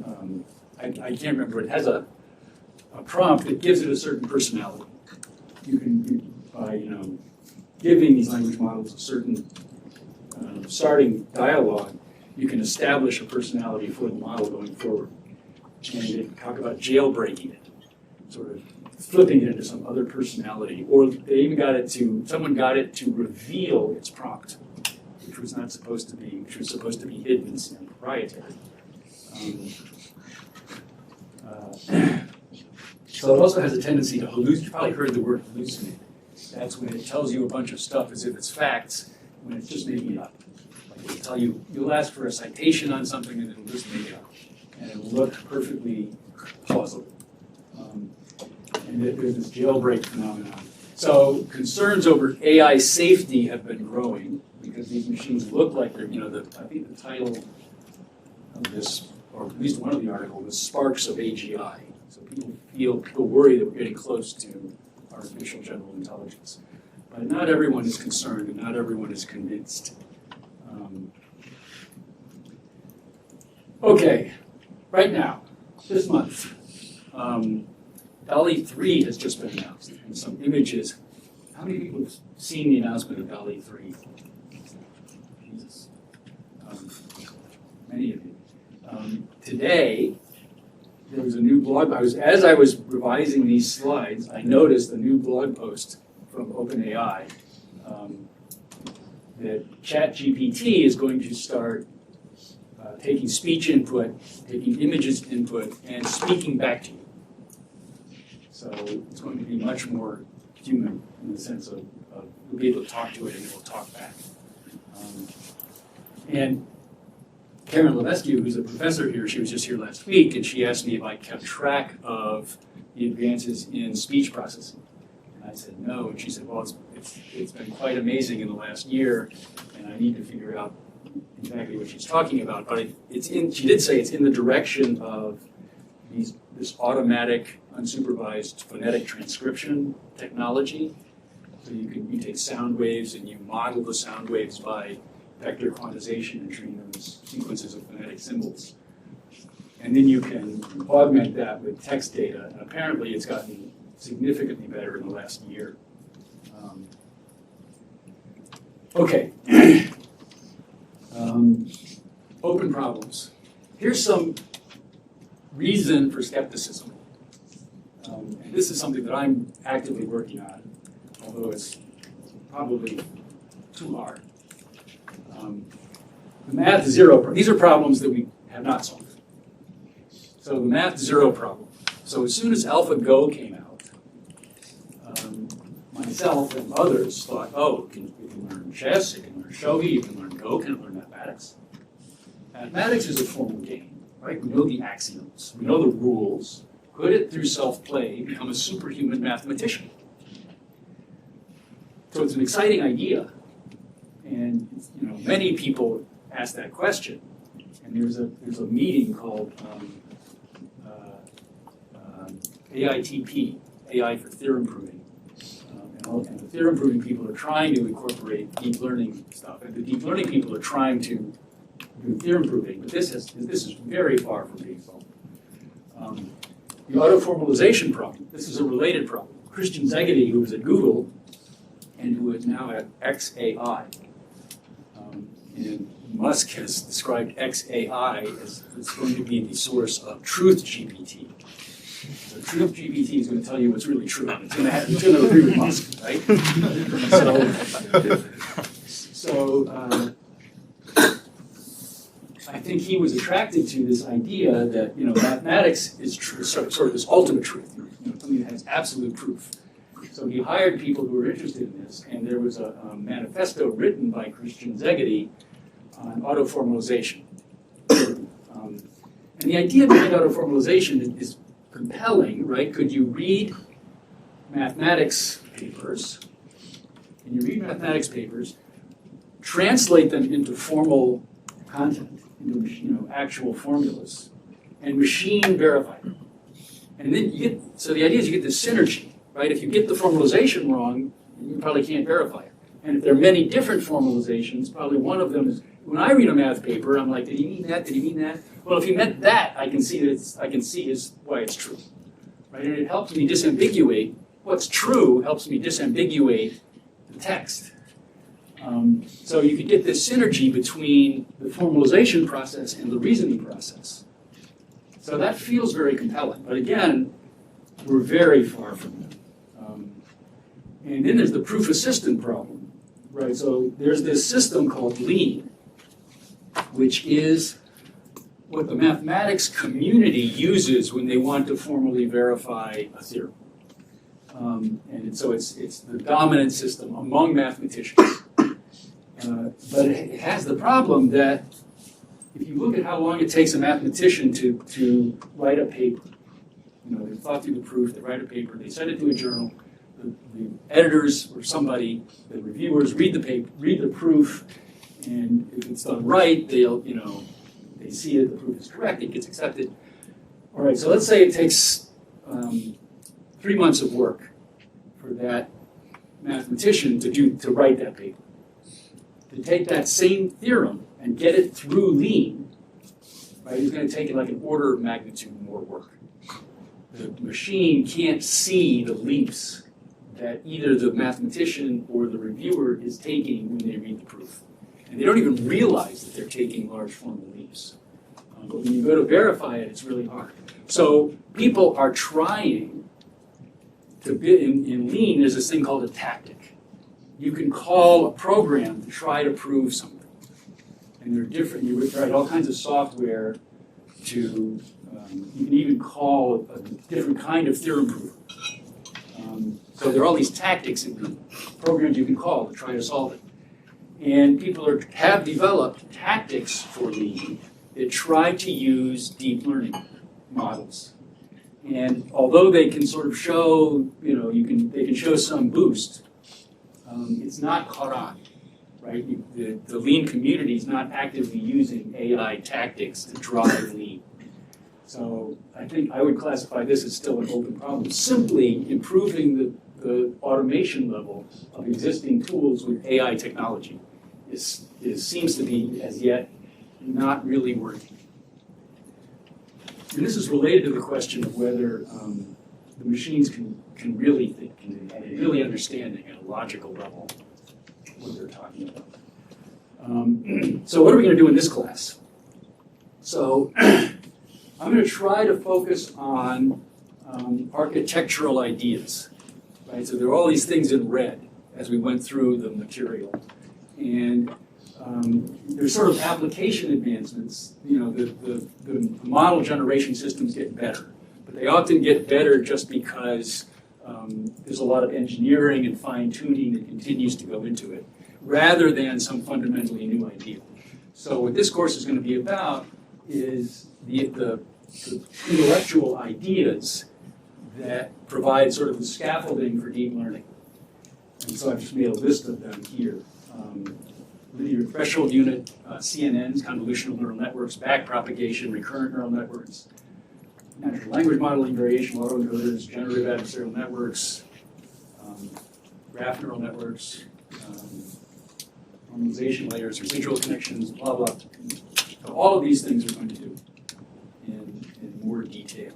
know, I can't remember. It has a prompt that gives it a certain personality. You can, by, you know, giving these language models a certain starting dialogue, you can establish a personality for the model going forward. And they talk about jailbreaking it, sort of flipping it into some other personality. Or they even got it to, someone got it to reveal its prompt, which was not supposed to be, which was supposed to be hidden and proprietary. So it also has a tendency to hallucinate. You've probably heard the word hallucinate. That's when it tells you a bunch of stuff as if it's facts, when it's just making it up. Like it'll tell you, you'll ask for a citation on something and it'll just make it up. And it'll look perfectly plausible. And there's this jailbreak phenomenon. So concerns over AI safety have been growing because these machines look like they're, you know, I think the title of this, or at least one of the articles, was Sparks of AGI. So people worry that we're getting close to artificial general intelligence. But not everyone is concerned and not everyone is convinced. Okay, right now, this month, DALL-E 3 has just been announced, and some images. How many people have seen the announcement of DALL-E 3? Jesus. Many of you. Today, there was a new blog. As I was revising these slides, I noticed a new blog post from OpenAI that ChatGPT is going to start taking speech input, taking images input, and speaking back to you. So it's going to be much more human in the sense of you'll be able to talk to it and it will talk back. And Karen Levesque, who's a professor here, she was just here last week, and she asked me if I kept track of the advances in speech processing. And I said no, and she said, well, it's been quite amazing in the last year, and I need to figure out exactly what she's talking about. But she did say it's in the direction of this automatic, unsupervised phonetic transcription technology. So you take sound waves and you model the sound waves by vector quantization and train them as sequences of phonetic symbols. And then you can augment that with text data. And apparently it's gotten significantly better in the last year. Okay. Open problems. Here's some reason for skepticism. And this is something that I'm actively working on, although it's probably too hard. The math zero, these are problems that we have not solved. So the math zero problem. So as soon as AlphaGo came out, myself and others thought, oh, you can learn chess, you can learn shogi, you can learn Go, you can learn mathematics. Mathematics is a formal game, right? We know the axioms, we know the rules. Could it, through self-play, become a superhuman mathematician? So it's an exciting idea. And many people ask that question. And there's a meeting called AITP, AI for Theorem Proving. And the theorem proving people are trying to incorporate deep learning stuff. And the deep learning people are trying to do theorem proving. But this is very far from being solved. The auto-formalization problem, this is a related problem. Christian Szegedy, who was at Google and who is now at XAI, and Musk has described XAI as going to be the source of truth GPT. So truth GPT is going to tell you what's really true. It's going to agree with Musk, right? So I think he was attracted to this idea that mathematics is true, sort of this ultimate truth, something that has absolute proof. So he hired people who were interested in this, and there was a manifesto written by Christian Szegedy on autoformalization. And the idea behind autoformalization is compelling, right? Could you read mathematics papers, translate them into formal content, into actual formulas, and machine verify them? And then so the idea is you get this synergy, right? If you get the formalization wrong, you probably can't verify it. And if there are many different formalizations, probably one of them is, when I read a math paper, I'm like, did he mean that? Did he mean that? Well, if he meant that, I can see why it's true, right? And it helps me disambiguate what's true. Helps me disambiguate the text. So you could get this synergy between the formalization process and the reasoning process. So that feels very compelling. But again, we're very far from it. And then there's the proof assistant problem, right? So there's this system called Lean, which is what the mathematics community uses when they want to formally verify a theorem. And so it's the dominant system among mathematicians. But it has the problem that if you look at how long it takes a mathematician to write a paper, they've thought through the proof, they write a paper, they send it to a journal, the editors or somebody, the reviewers read the paper, read the proof, and if it's done right, they see it, the proof is correct, it gets accepted. All right, so let's say it takes 3 months of work for that mathematician to write that paper. To take that same theorem and get it through Lean, right, is going to take like an order of magnitude more work. The machine can't see the leaps that either the mathematician or the reviewer is taking when they read the proof. And they don't even realize that they're taking large formal leaps. But when you go to verify it, it's really hard. So people are trying to in Lean, there's this thing called a tactic. You can call a program to try to prove something. And they're different. You would write all kinds of software to, you can even call a different kind of theorem prover. So there are all these tactics in the programs you can call to try to solve it. And people have developed tactics for Lean that try to use deep learning models. And although they can sort of show, they can show some boost, it's not caught on, right? The Lean community is not actively using AI tactics to drive Lean. So I think I would classify this as still an open problem. Simply improving the automation level of existing tools with AI technology seems to be, as yet, not really working. And this is related to the question of whether the machines can really think, can really understanding at a logical level what they're talking about. So what are we going to do in this class? So I'm going to try to focus on architectural ideas. Right? So there are all these things in red as we went through the material. And there's sort of application advancements. The model generation systems get better. But they often get better just because there's a lot of engineering and fine-tuning that continues to go into it, rather than some fundamentally new idea. So what this course is going to be about is the intellectual ideas that provide sort of the scaffolding for deep learning. And so I've just made a list of them here. Linear threshold unit, CNNs, convolutional neural networks, backpropagation, recurrent neural networks, natural language modeling, variation autoencoders, generative adversarial networks, graph neural networks, normalization layers, residual connections, blah, blah. So all of these things we're going to do in more detail.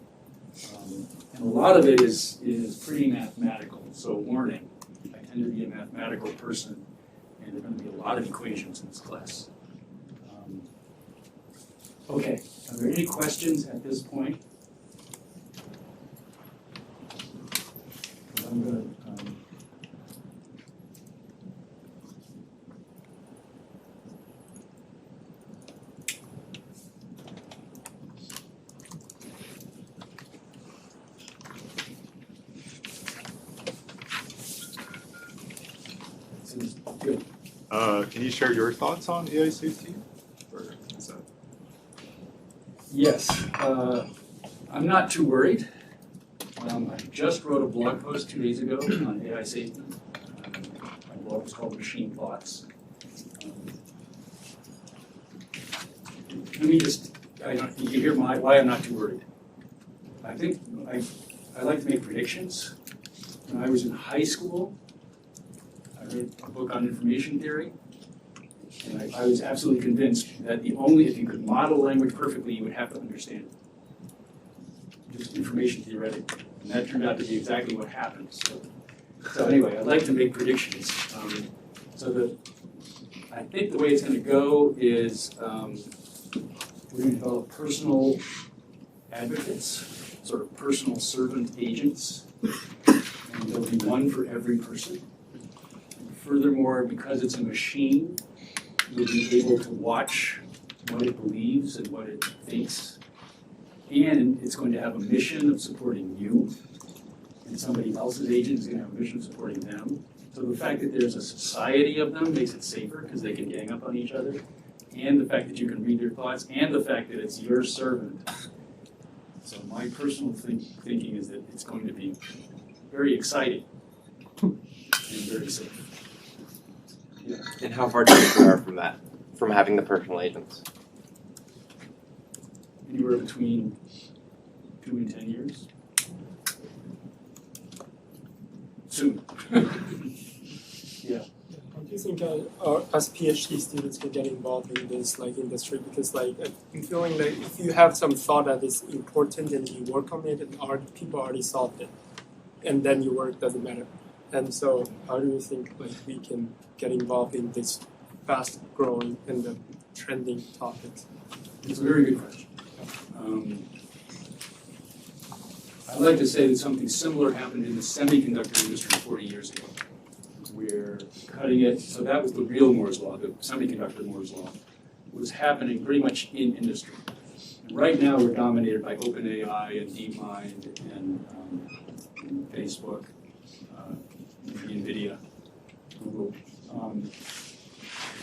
And a lot of it is pretty mathematical, so warning. I tend to be a mathematical person, and there are going to be a lot of equations in this class. Okay, are there any questions at this point? I'm gonna, seems good. Can you share your thoughts on AI safety? Or is that... Yes, I'm not too worried. I just wrote a blog post 2 days ago on AI safety. My blog is called Machine Thoughts. Let me just, you hear why I'm not too worried. I think I like to make predictions. When I was in high school, I read a book on information theory, and I was absolutely convinced that if you could model language perfectly, you would have to understand it. Just information theoretic. And that turned out to be exactly what happened. So anyway, I'd like to make predictions. I think the way it's going to go is we're going to develop personal advocates, sort of personal servant agents, and there'll be one for every person. And furthermore, because it's a machine, you'll be able to watch what it believes and what it thinks. And it's going to have a mission of supporting you, and somebody else's agent is going to have a mission of supporting them. So the fact that there's a society of them makes it safer because they can gang up on each other, and the fact that you can read their thoughts, and the fact that it's your servant. So my personal thinking is that it's going to be very exciting and very safe. Yeah. And how far do you think we are from that, from having the personal agents? Anywhere between 2 and 10 years. Soon. Yeah. How do you think as PhD students can get involved in this industry? Because I'm feeling like if you have some thought that is important and you work on it and people already solved it, and then your work doesn't matter. And so how do you think we can get involved in this fast growing and the trending topics? It's a very good question. I'd like to say that something similar happened in the semiconductor industry 40 years ago, where cutting edge, so that was the real Moore's Law, the semiconductor Moore's Law, was happening pretty much in industry. And right now we're dominated by OpenAI and DeepMind and Facebook, NVIDIA, Google.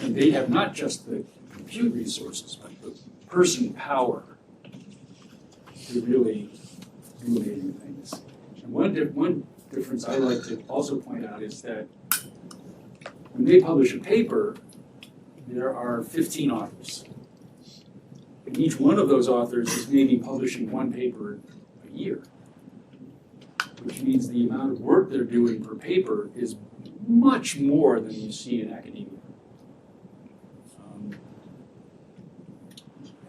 And they have not just the compute resources, but the person power to really do amazing things. And one difference I like to also point out is that when they publish a paper, there are 15 authors. And each one of those authors is maybe publishing one paper a year, which means the amount of work they're doing per paper is much more than you see in academia.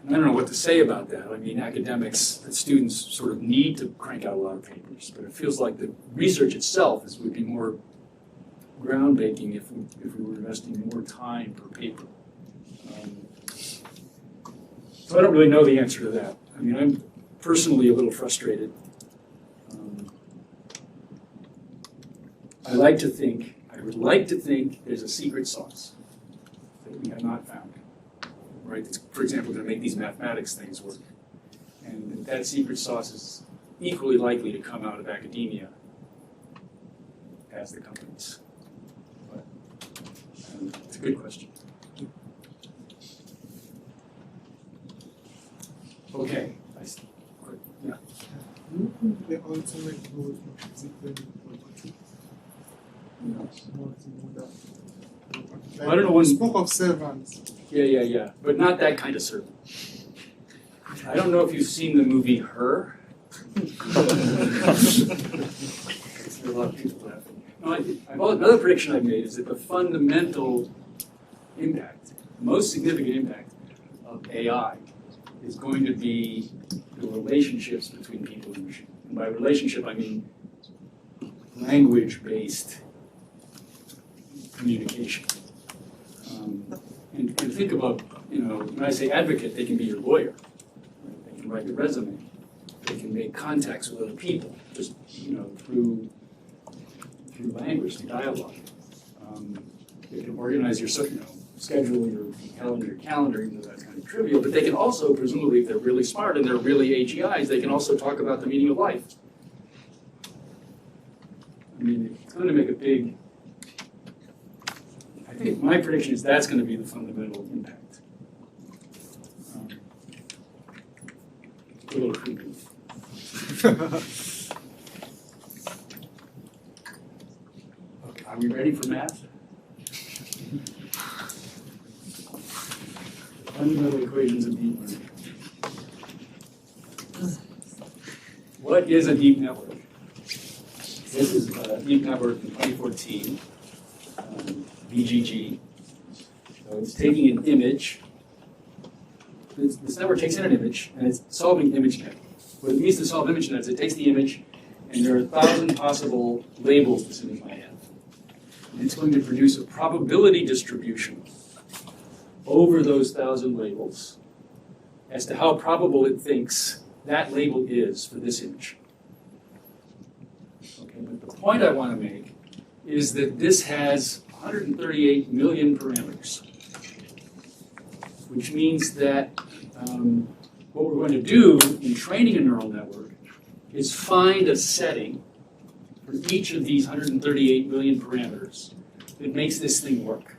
I don't know what to say about that. I mean, academics, students sort of need to crank out a lot of papers, but it feels like the research itself would be more groundbreaking if we were investing more time per paper. So I don't really know the answer to that. I mean, I'm personally a little frustrated. I would like to think there's a secret sauce that we have not found. Right, that's, for example, going to make these mathematics things work. And that secret sauce is equally likely to come out of academia as the companies. But it's a good question. Okay. Yeah. Do you think the ultimate goal is equally robotic? Multimodal. Well, I don't know when. You spoke of servants. Yeah. But not that kind of servant. I don't know if you've seen the movie Her. There are a lot of people laughing. No, another prediction I've made is that the fundamental impact, most significant impact of AI is going to be the relationships between people and machines. And by relationship, I mean language-based communication. And think about, when I say advocate, they can be your lawyer. can write a resume. They can make contacts with other people, just through language, through dialogue. They can organize your schedule, your calendar, even though that's kind of trivial. But they can also, presumably, if they're really smart and they're really AGIs, they can also talk about the meaning of life. I mean, it's going to make a big. I think my prediction is that's going to be the fundamental impact. A little creepy. Okay, are we ready for math? Fundamental equations of deep learning. What is a deep network? This is a deep network in 2014, VGG. So it's taking an image. This network takes in an image, and it's solving ImageNet. What it means to solve ImageNet is it takes the image, and there are 1,000 possible labels this image might have. And it's going to produce a probability distribution over those 1,000 labels as to how probable it thinks that label is for this image. Okay, but the point I want to make is that this has 138 million parameters, which means that what we're going to do in training a neural network is find a setting for each of these 138 million parameters that makes this thing work.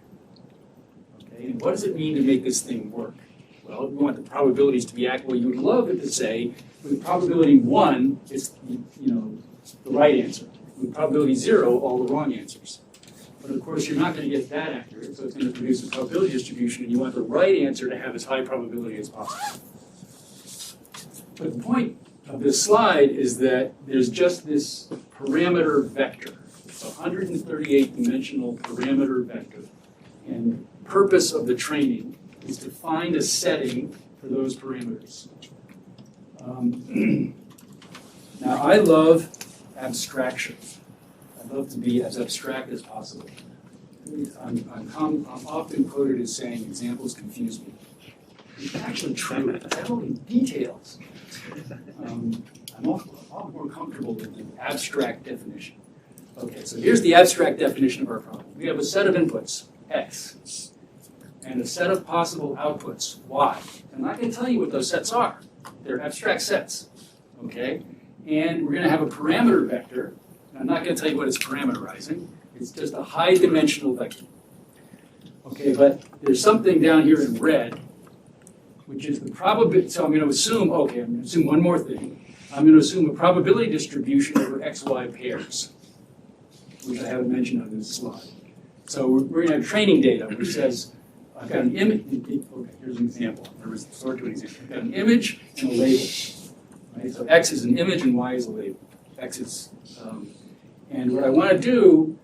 Okay, and what does it mean to make this thing work? Well, we want the probabilities to be accurate. Well, you would love it to say, with probability 1, it's the right answer. With probability 0, all the wrong answers. But of course, you're not going to get that accurate, so it's going to produce a probability distribution, and you want the right answer to have as high probability as possible. But the point of this slide is that there's just this parameter vector, it's a 138-dimensional parameter vector, and the purpose of the training is to find a setting for those parameters. Now, I love abstraction. I love to be as abstract as possible. I'm often quoted as saying, examples confuse me. It's actually true. It's actually details. I'm often more comfortable with the abstract definition. Okay, so here's the abstract definition of our problem. We have a set of inputs, x, and a set of possible outputs, y. I'm not going to tell you what those sets are. They're abstract sets. Okay? And we're going to have a parameter vector. I'm not going to tell you what it's parameterizing. It's just a high-dimensional vector. Okay, but there's something down here in red, which is the probability. So I'm going to assume, I'm going to assume one more thing. I'm going to assume a probability distribution over xy pairs, which I haven't mentioned on this slide. So we're going to have training data, which says, I've got an image. Okay, here's an example. Sort to an example. I've got an image and a label. Right? So x is an image and y is a label. X is, and what I want to do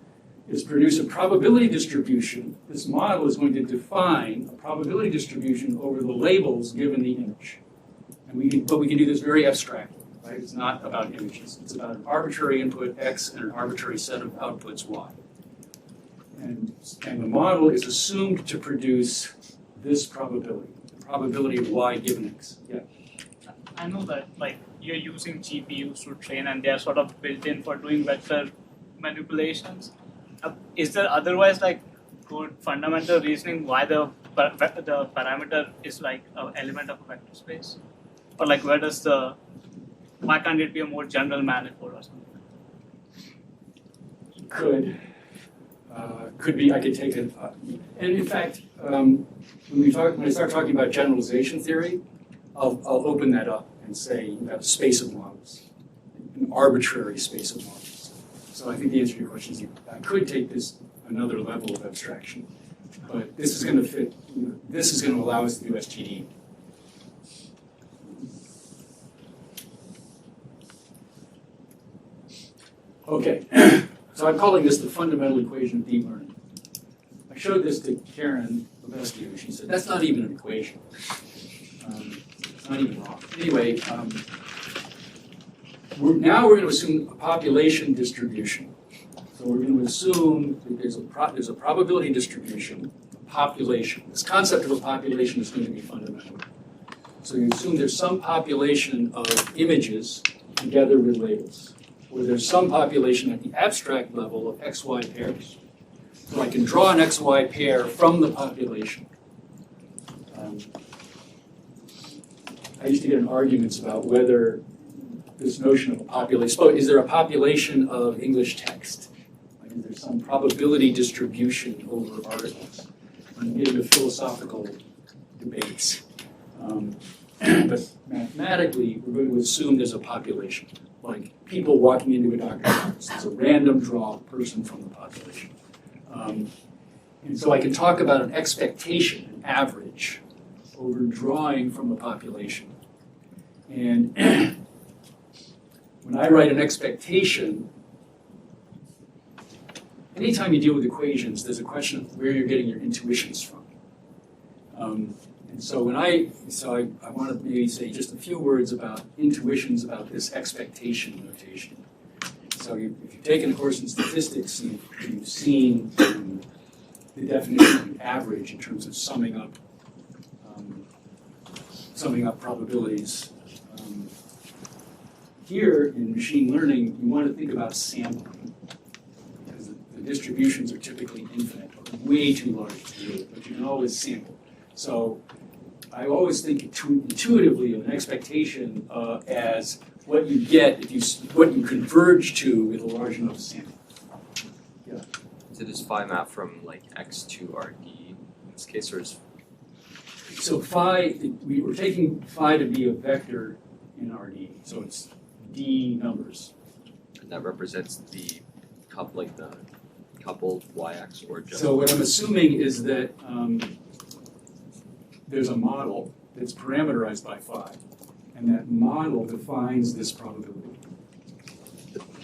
is produce a probability distribution. This model is going to define a probability distribution over the labels given the image. And but we can do this very abstractly. Right? It's not about images. It's about an arbitrary input x and an arbitrary set of outputs y. And the model is assumed to produce this probability, the probability of y given x. Yeah. I know that you're using GPUs to train, and they are sort of built in for doing vector manipulations. Is there otherwise good fundamental reasoning why the parameter is an element of a vector space, or why can't it be a more general manifold or something? Could be. I could take it. And in fact, when I start talking about generalization theory, I'll open that up and say you have a space of models, an arbitrary space of models. So I think the answer to your question is I could take this another level of abstraction, but this is going to fit. This is going to allow us to do SGD. Okay, so I'm calling this the fundamental equation of deep learning. I showed this to Karen Levesque. She said, that's not even an equation. It's not even wrong. Anyway, now we're going to assume a population distribution. So we're going to assume that there's a probability distribution, a population. This concept of a population is going to be fundamental. So you assume there's some population of images together with labels, or there's some population at the abstract level of XY pairs. So I can draw an XY pair from the population. I used to get in arguments about whether this notion of a population, is there a population of English text? Like, is there some probability distribution over articles? I'm getting into philosophical debates. But mathematically, we're going to assume there's a population, like people walking into a doctor's office. It's a random draw person from the population. And so I can talk about an expectation, an average, over drawing from the population. And when I write an expectation, anytime you deal with equations, there's a question of where you're getting your intuitions from. And so I want to maybe say just a few words about intuitions about this expectation notation. So if you've taken a course in statistics, you've seen the definition of average in terms of summing up probabilities. Here in machine learning, you want to think about sampling, because the distributions are typically infinite, or way too large to do it, but you can always sample. So I always think intuitively of an expectation as what you get what you converge to with a large enough sample. Yeah. So does phi map from like x to RD in this case, or is So phi, we were taking phi to be a vector in RD, so it's D numbers. and that represents the coupled y-axis or just? So what I'm assuming is that there's a model that's parameterized by phi, and that model defines this probability.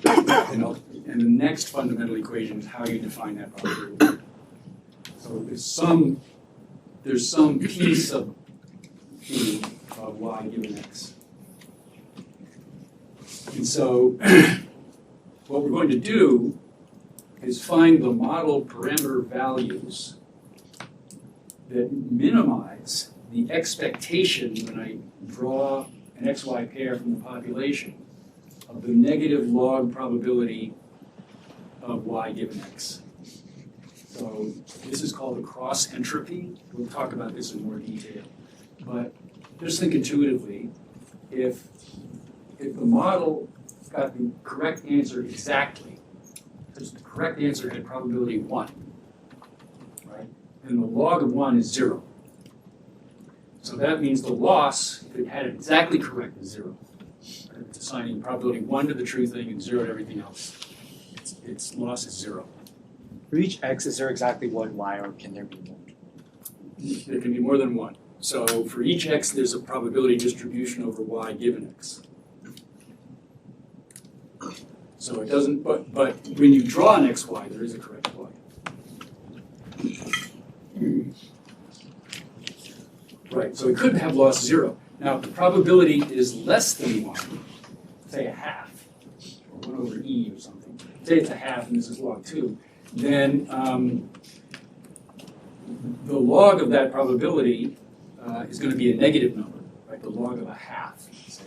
And the next fundamental equation is how you define that probability. So there's some piece of P of y given x. And so what we're going to do is find the model parameter values that minimize the expectation when I draw an XY pair from the population of the negative log probability of y given x. So this is called a cross entropy. We'll talk about this in more detail. But just think intuitively, if the model got the correct answer exactly, because the correct answer had probability 1, right? Then the log of 1 is 0. So that means the loss, if it had it exactly correct, is 0. Right? It's assigning probability 1 to the true thing and 0 to everything else. Its loss is 0. For each x, is there exactly one y, or can there be more? There can be more than 1. So for each x, there's a probability distribution over y given x. So it doesn't, but when you draw an xy, there is a correct y. Right, so it could have lost 0. Now, if the probability is less than 1, say a half, or 1 over e or something, say it's a half and this is log 2, then the log of that probability is going to be a negative number, right? The log of a half, say,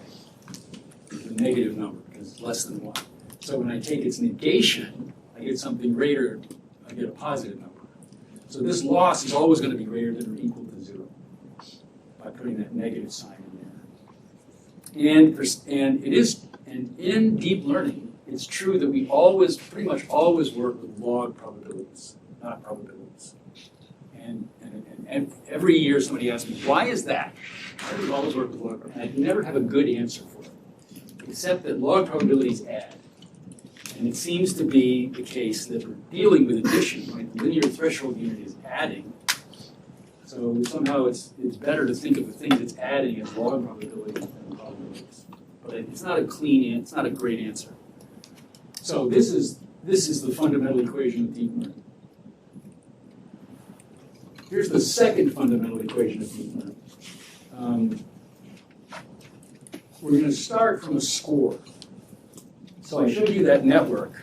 is a negative number because it's less than 1. So when I take its negation, I get something greater, I get a positive number. So this loss is always going to be greater than or equal to 0 by putting that negative sign in there. And in deep learning, it's true that we pretty much always work with log probabilities, not probabilities. And every year somebody asks me, why is that? Why do we always work with log probabilities? And I never have a good answer for it, except that log probabilities add. And it seems to be the case that we're dealing with addition, right? The linear threshold unit is adding. So somehow it's better to think of the thing that's adding as log probabilities than probabilities. But it's not a clean, it's not a great answer. So this is the fundamental equation of deep learning. Here's the second fundamental equation of deep learning. We're going to start from a score. So I showed you that network,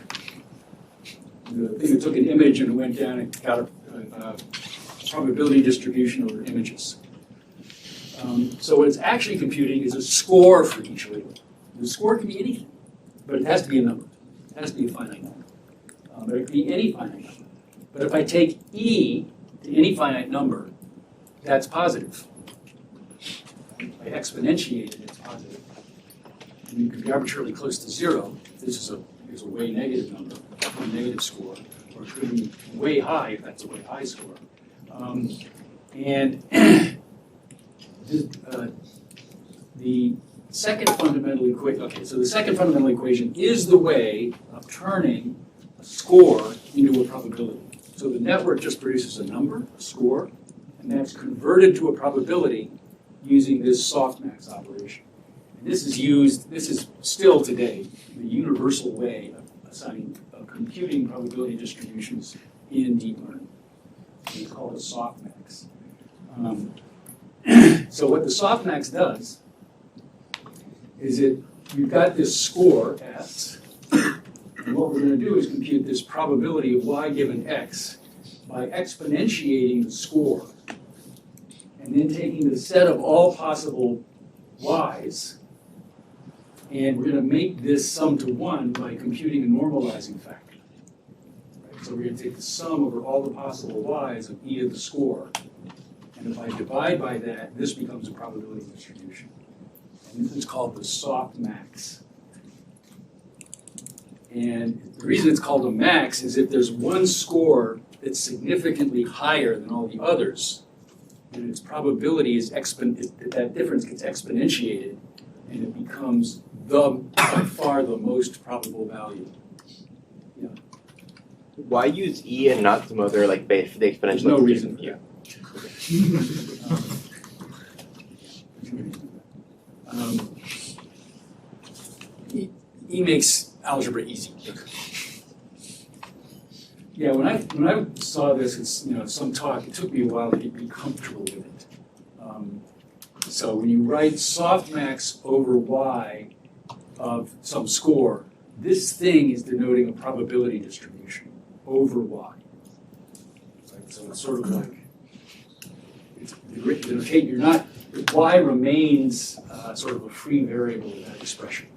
the thing that took an image and went down and got a probability distribution over images. So what it's actually computing is a score for each label. The score can be anything, but it has to be a number. It has to be a finite number. But it can be any finite number. But if I take e to any finite number, that's positive. If I exponentiate it, it's positive. And you can be arbitrarily close to 0. This is a way negative number, a negative score. Or it could be way high if that's a way high score. The second fundamental equation, so the second fundamental equation is the way of turning a score into a probability. So the network just produces a number, a score, and that's converted to a probability using this softmax operation. And this is still today the universal way of computing probability distributions in deep learning. It's called a softmax. So what the softmax does is you've got this score S, and what we're going to do is compute this probability of y given x by exponentiating the score, and then taking the set of all possible y's, and we're going to make this sum to 1 by computing a normalizing factor. Right? So we're going to take the sum over all the possible y's of e to the score, and if I divide by that, this becomes a probability distribution. And this is called the softmax. And the reason it's called a max is if there's one score that's significantly higher than all the others, then its probability is that difference gets exponentiated, and it becomes by far the most probable value. Yeah. Why use E and not some other like base for the exponential? There's no reason for that. E makes algebra easy. Yeah, when I saw this, it's some talk. It took me a while to be comfortable with it. So when you write softmax over y of some score, this thing is denoting a probability distribution over y. Right? So it's sort of like you're not. Y remains sort of a free variable in that expression.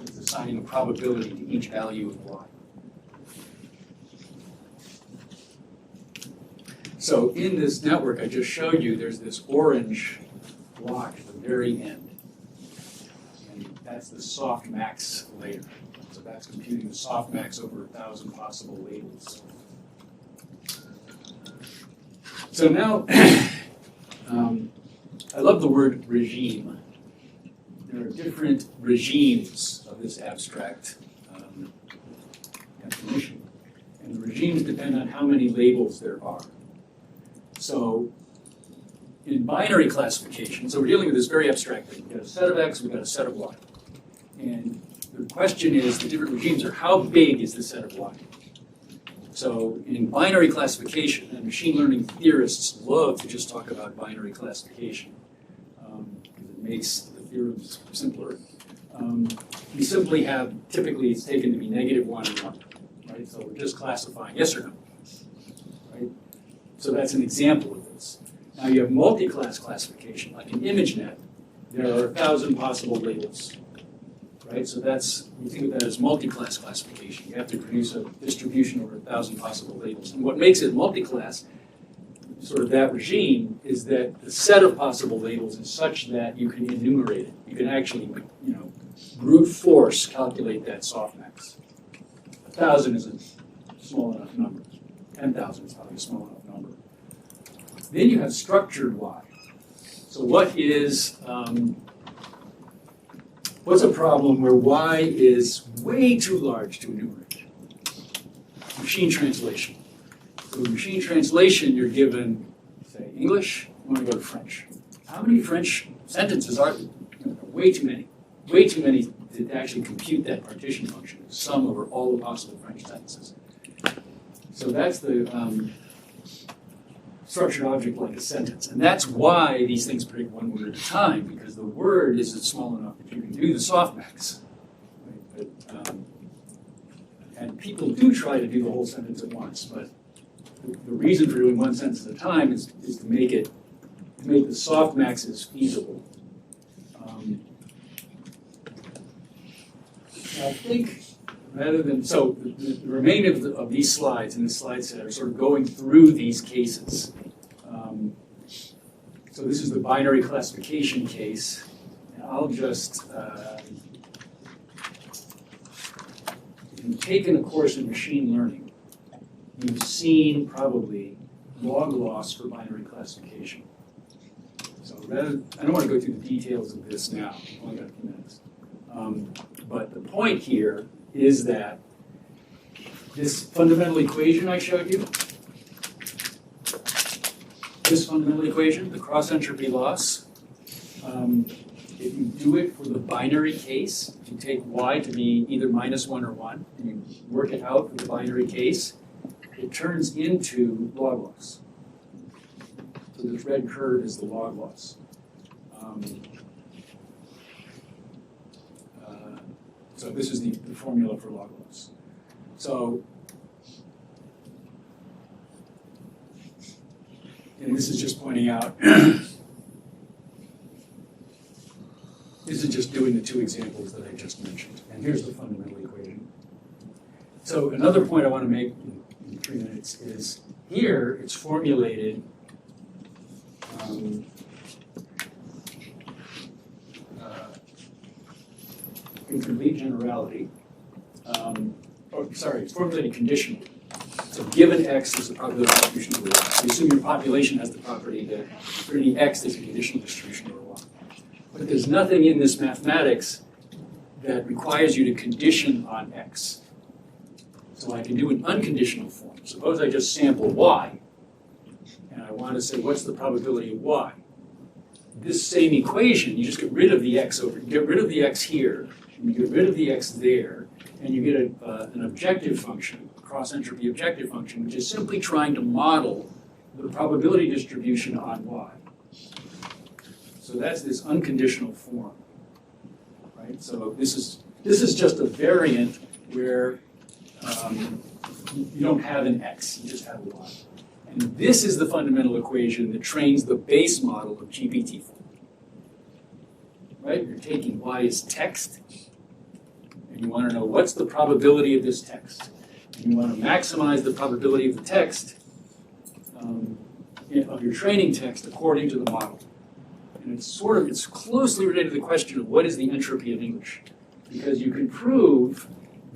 It's assigning a probability to each value of y. So in this network I just showed you, there's this orange block at the very end. And that's the softmax layer. So that's computing the softmax over 1,000 possible labels. So now, I love the word regime. There are different regimes of this abstract definition. And the regimes depend on how many labels there are. So in binary classification, so we're dealing with this very abstract thing. We've got a set of x, we've got a set of y. And the question is, the different regimes are how big is the set of y? So in binary classification, and machine learning theorists love to just talk about binary classification because it makes the theorems simpler. We simply have, typically it's taken to be -1 and 1, right? So we're just classifying yes or no, right? So that's an example of this. Now you have multi-class classification, like in ImageNet, there are 1,000 possible labels, right? So that's, we think of that as multi-class classification. You have to produce a distribution over 1,000 possible labels. And what makes it multi-class, sort of that regime, is that the set of possible labels is such that you can enumerate it. You can actually, brute force calculate that softmax. 1,000 is a small enough number. 10,000 is probably a small enough number. Then you have structured Y. So what's a problem where Y is way too large to enumerate? Machine translation. So in machine translation, you're given, say, English, you want to go to French. How many French sentences are there? Way too many. Way too many to actually compute that partition function, sum over all the possible French sentences. So that's the structured object like a sentence. And that's why these things predict one word at a time, because the word is small enough that you can do the softmax. Right? But, and people do try to do the whole sentence at once, but the reason for doing one sentence at a time is to make it to make the softmaxes feasible. I think rather than, so the remainder of these slides in the slide set are sort of going through these cases. So this is the binary classification case. And I'll just, if you've taken a course in machine learning, you've seen probably log loss for binary classification. So rather, I don't want to go through the details of this now, I've only got a few minutes. But the point here is that this fundamental equation I showed you, this fundamental equation, the cross entropy loss, if you do it for the binary case, if you take y to be either -1 or 1, and you work it out for the binary case, it turns into log loss. So this red curve is the log loss. So this is the formula for log loss. So, and this is just pointing out, this is just doing the two examples that I just mentioned. And here's the fundamental equation. So another point I want to make in 3 minutes is here it's formulated in complete generality, it's formulated conditionally. So given X is the probability distribution of the Y. You assume your population has the property that for any X there's a conditional distribution over Y. But there's nothing in this mathematics that requires you to condition on X. So I can do an unconditional form. Suppose I just sample Y, and I want to say what's the probability of Y. This same equation, you just get rid of the X get rid of the X here, and you get rid of the X there, and you get an objective function, a cross entropy objective function, which is simply trying to model the probability distribution on Y. So that's this unconditional form, right? So this is just a variant where you don't have an X, you just have a Y. And this is the fundamental equation that trains the base model of GPT-4. Right? You're taking Y as text, and you want to know what's the probability of this text. And you want to maximize the probability of the text, of your training text, according to the model. And it's closely related to the question of what is the entropy of English. Because you can prove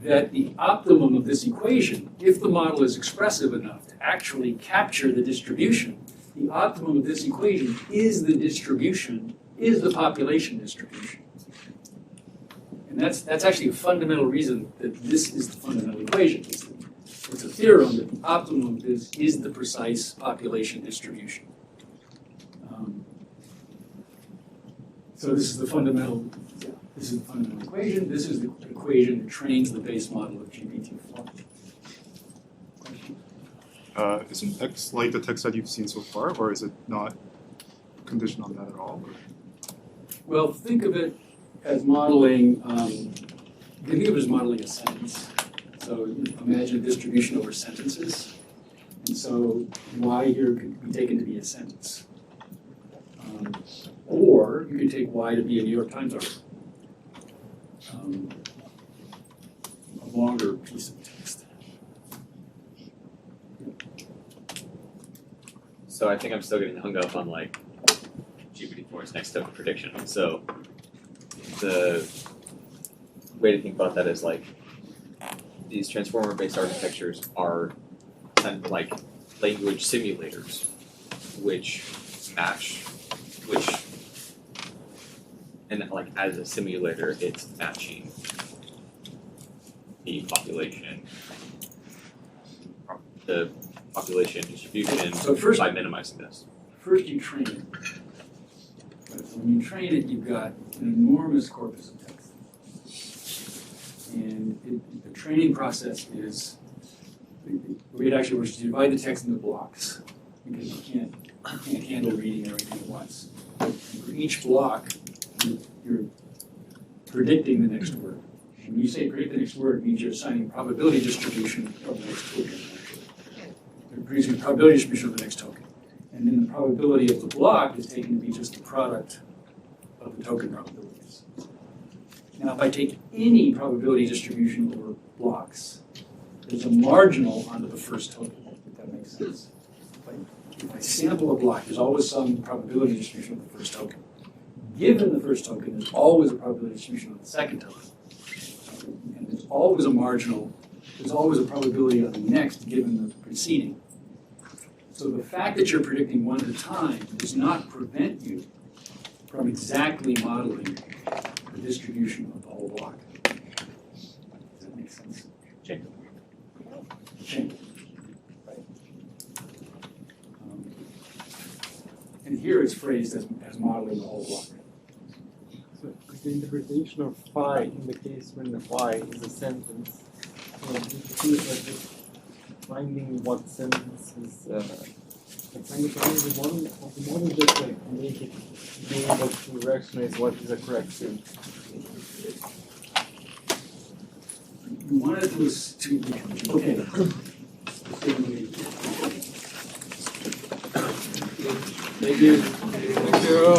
that the optimum of this equation, if the model is expressive enough to actually capture the distribution, the optimum of this equation is the distribution, is the population distribution. And that's actually a fundamental reason that this is the fundamental equation. It's a theorem that the optimum of this is the precise population distribution. So this is the fundamental. This is the fundamental equation. This is the equation that trains the base model of GPT-4. Isn't X like the text that you've seen so far, or is it not conditioned on that at all? Or? Well, think of it as modeling. You can think of it as modeling a sentence. So imagine a distribution over sentences, and so Y here could be taken to be a sentence, or you could take Y to be a New York Times article. A longer piece of text. So I think I'm still getting hung up on like GPT-4's next step of prediction. So the way to think about that is like these transformer-based architectures are kind of like language simulators, which and like as a simulator, it's matching the population distribution So first, by minimizing this. First you train it. But when you train it, you've got an enormous corpus of text. And the training process is, the way it actually works is you divide the text into blocks, because you can't handle reading everything at once. And for each block, you're predicting the next word. When you say predict the next word, it means you're assigning probability distribution of the next token. You're producing a probability distribution of the next token. And then the probability of the block is taken to be just the product of the token probabilities. Now, if I take any probability distribution over blocks, there's a marginal onto the first token, if that makes sense. If I sample a block, there's always some probability distribution on the first token. Given the first token, there's always a probability distribution on the second token. And there's always a marginal, there's always a probability on the next given the preceding. So the fact that you're predicting one at a time does not prevent you from exactly modeling the distribution of the whole block. Does that make sense? Chain. Right. And here it's phrased as modeling the whole block. So the interpretation of phi in the case when the phi is a sentence, it is like just finding what sentence is like finding the one of the model just like make it be able to recognize what is a correct sentence. You wanted to okay. Thank you. Thank you.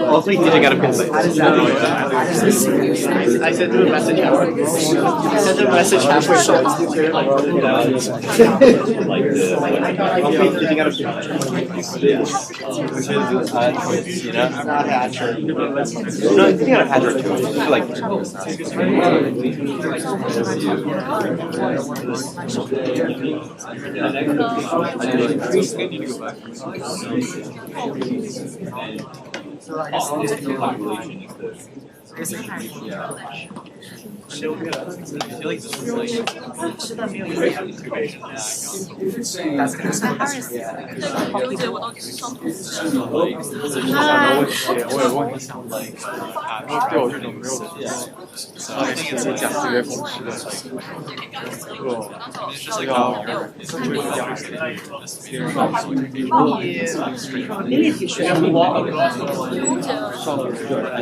Also, you need to get a pencil. I sent him a message halfway. I sent him a message halfway.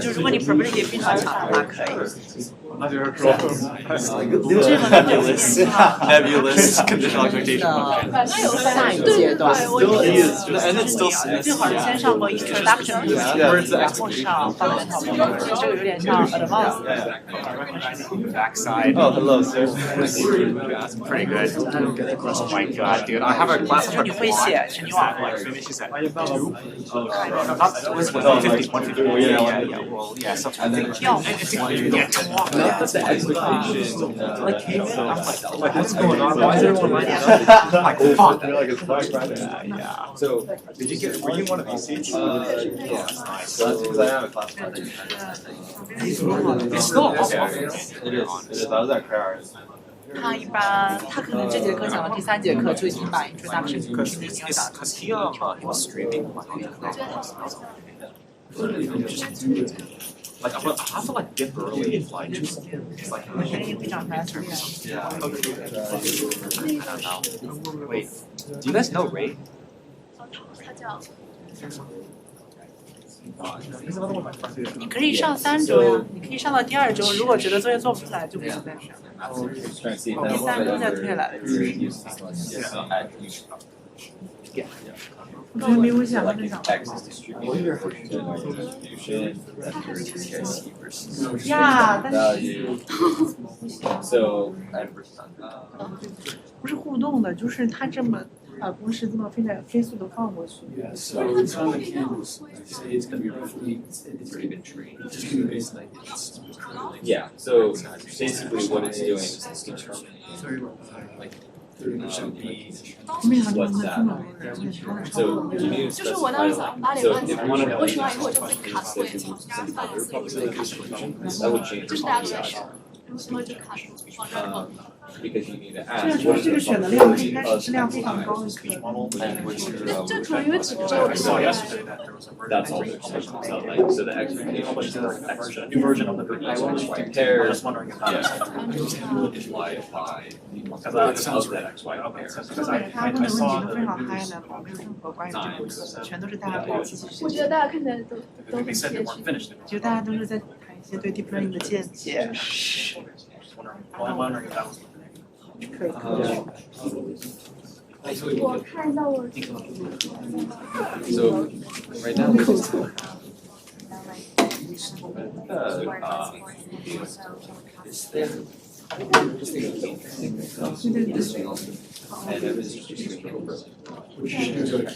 就如果你 probability 非常强的话，可以。 nebulous conditional expectation function. 那有下一阶段， Still is, and it's still 最好是先上过 introduction 的 然后上 fundamental model， 这个有点像 advanced。 Backside. Oh, hello, sir. Pretty good. Oh my god, dude. I have a class 你会写神经网络。 She said 2. Not was 150. 150. Yeah. Well, yeah, something. That's the expectation. Like, what's going on? Why is everyone like fuck. Like it's Black Friday. Yeah. So did you get? Were you one of these seats? Yeah. So that's because I have a class. It's still awesome. It is. I was at Crowers. 他一般，他可能这节课讲到第3节课就已经把 introduction 听得已经讲。 Because he was streaming. Like I have to like get early and like just like Yeah. I don't know. Wait, do you guys know Ray? He's another one of my friends. 你可以上3周呀，你可以上到第2周，如果觉得作业做不出来，就不用再上。第3周再退来。我觉得没我想的那种。呀，但是。不是互动的，就是他这么把公式这么飞速的放过去。 Yeah, so it's on the canvas. I say it's going to be roughly, it's just going to be based like it's. Yeah, so basically what it's doing is it's determining like 30% B. what's that? So you need to 就是我 specify 当时早上8点 so 半 if 起 one 来， of 我 them 醒来以后我就会卡 is 住， like some other Public public that would change 这是 the 大家都在 policy 说，然后就卡住，往这儿放。 because you need to 虽 ask 然说 what 这 is 个 the 选的量 probability 应该 of 是质量非常高的课， 这可能因为只有我 that's all they're saying. So like so the expectation is extra new version of the compare implied by of that XY pair. 后面他问的问题都非常嗨呢，没有任何关于这个课，全都是大家可以继续学习。我觉得大家看起来都很贴近。就大家都是在谈一些对 deep learning 的见解。可以。我看一下我。 So right now and it was just switching over.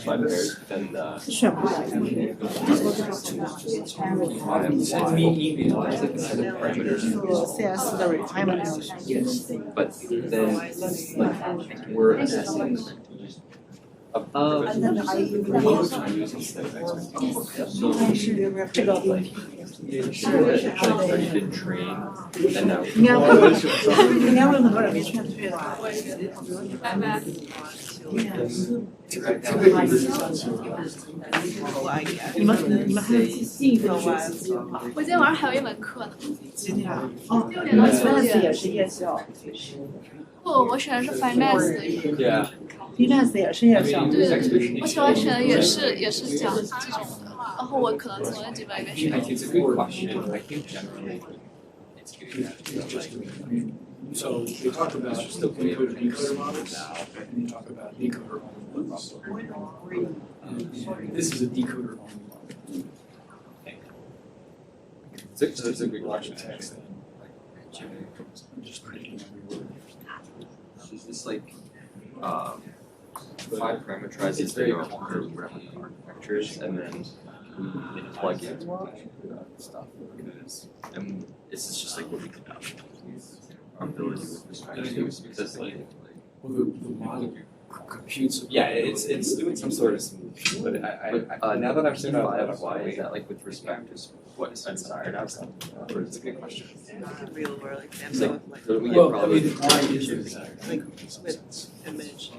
My pairs, then 是选不了。 Send me email. CS 的 requirement 没有选。 but then like we're assessing remote using set expectations. So 这个 already been trained and now 应该会很多人没劝退的。你们还有细分完？我今天晚上还有一门课呢。几点啊？哦6点到9点。也是夜校。不，我选的是 finance 的一个。 yeah. Finance 也是夜校。对，我喜欢选的也是讲这种的，然后我可能从那几本里面选。 It's a good question. I think generally it's getting back to like So they talk about decoder decoder models, and they talk about decoder only models. This is a decoder only model. it's a good question. Text and I'm just predicting every word. Is this like 5 parameterizes the architectures and then we plug in stuff? And this is just like what we can have. Our ability with respect to because like Well, the model computes. Yeah, it's doing some sort of solution, but I now that I've seen it, why is that like with respect to what is desired outcome? Or it's a good question. Real world It's like example we Well, get I mean, probably why is this? In some sense. image.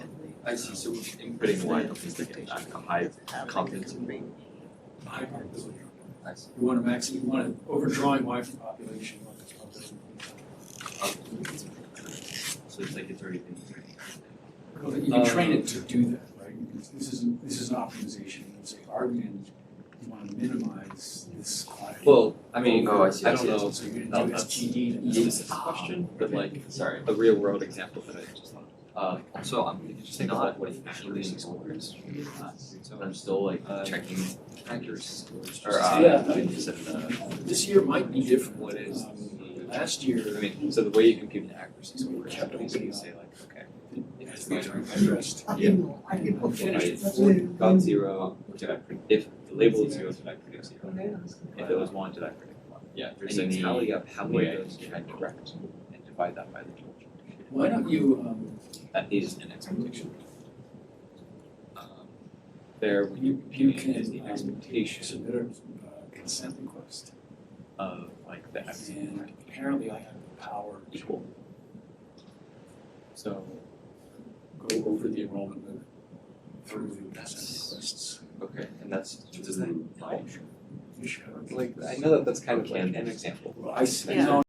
I see. So inputting y is like a high confidence rate. High probability. I see. You want to you want to overdrawing Y from population. You want this probability. So it's like it's already been trained. Well, you can train it to do that, right? This is an optimization. You say argument, you want to minimize this quantity. well, I mean, Oh, I see, I I don't see. know So you're how going to do that's SGD to used as a question, but like, sorry, a real world example that I just thought. Also, I'm just thinking about what usually scores. So I'm still like checking accuracy scores. Or Yeah. you said This year might be different. What is Last year, I mean, so the way you compute an accuracy score is you say like, okay, as these are addressed. if got 0, did I if the label is 0, did I predict 0? If it was 1, did I predict 1? Yeah, if there's a tally of how many of those can I correct and divide that by the total. Why don't you, That is an expectation. There you is the can expectation submit a consent request. of like the And apparently I have the power to equal. So go over the enrollment limit through the consent requests. Okay, and that's does that You should. like I know that that's kind of like an example. Well, I Yeah.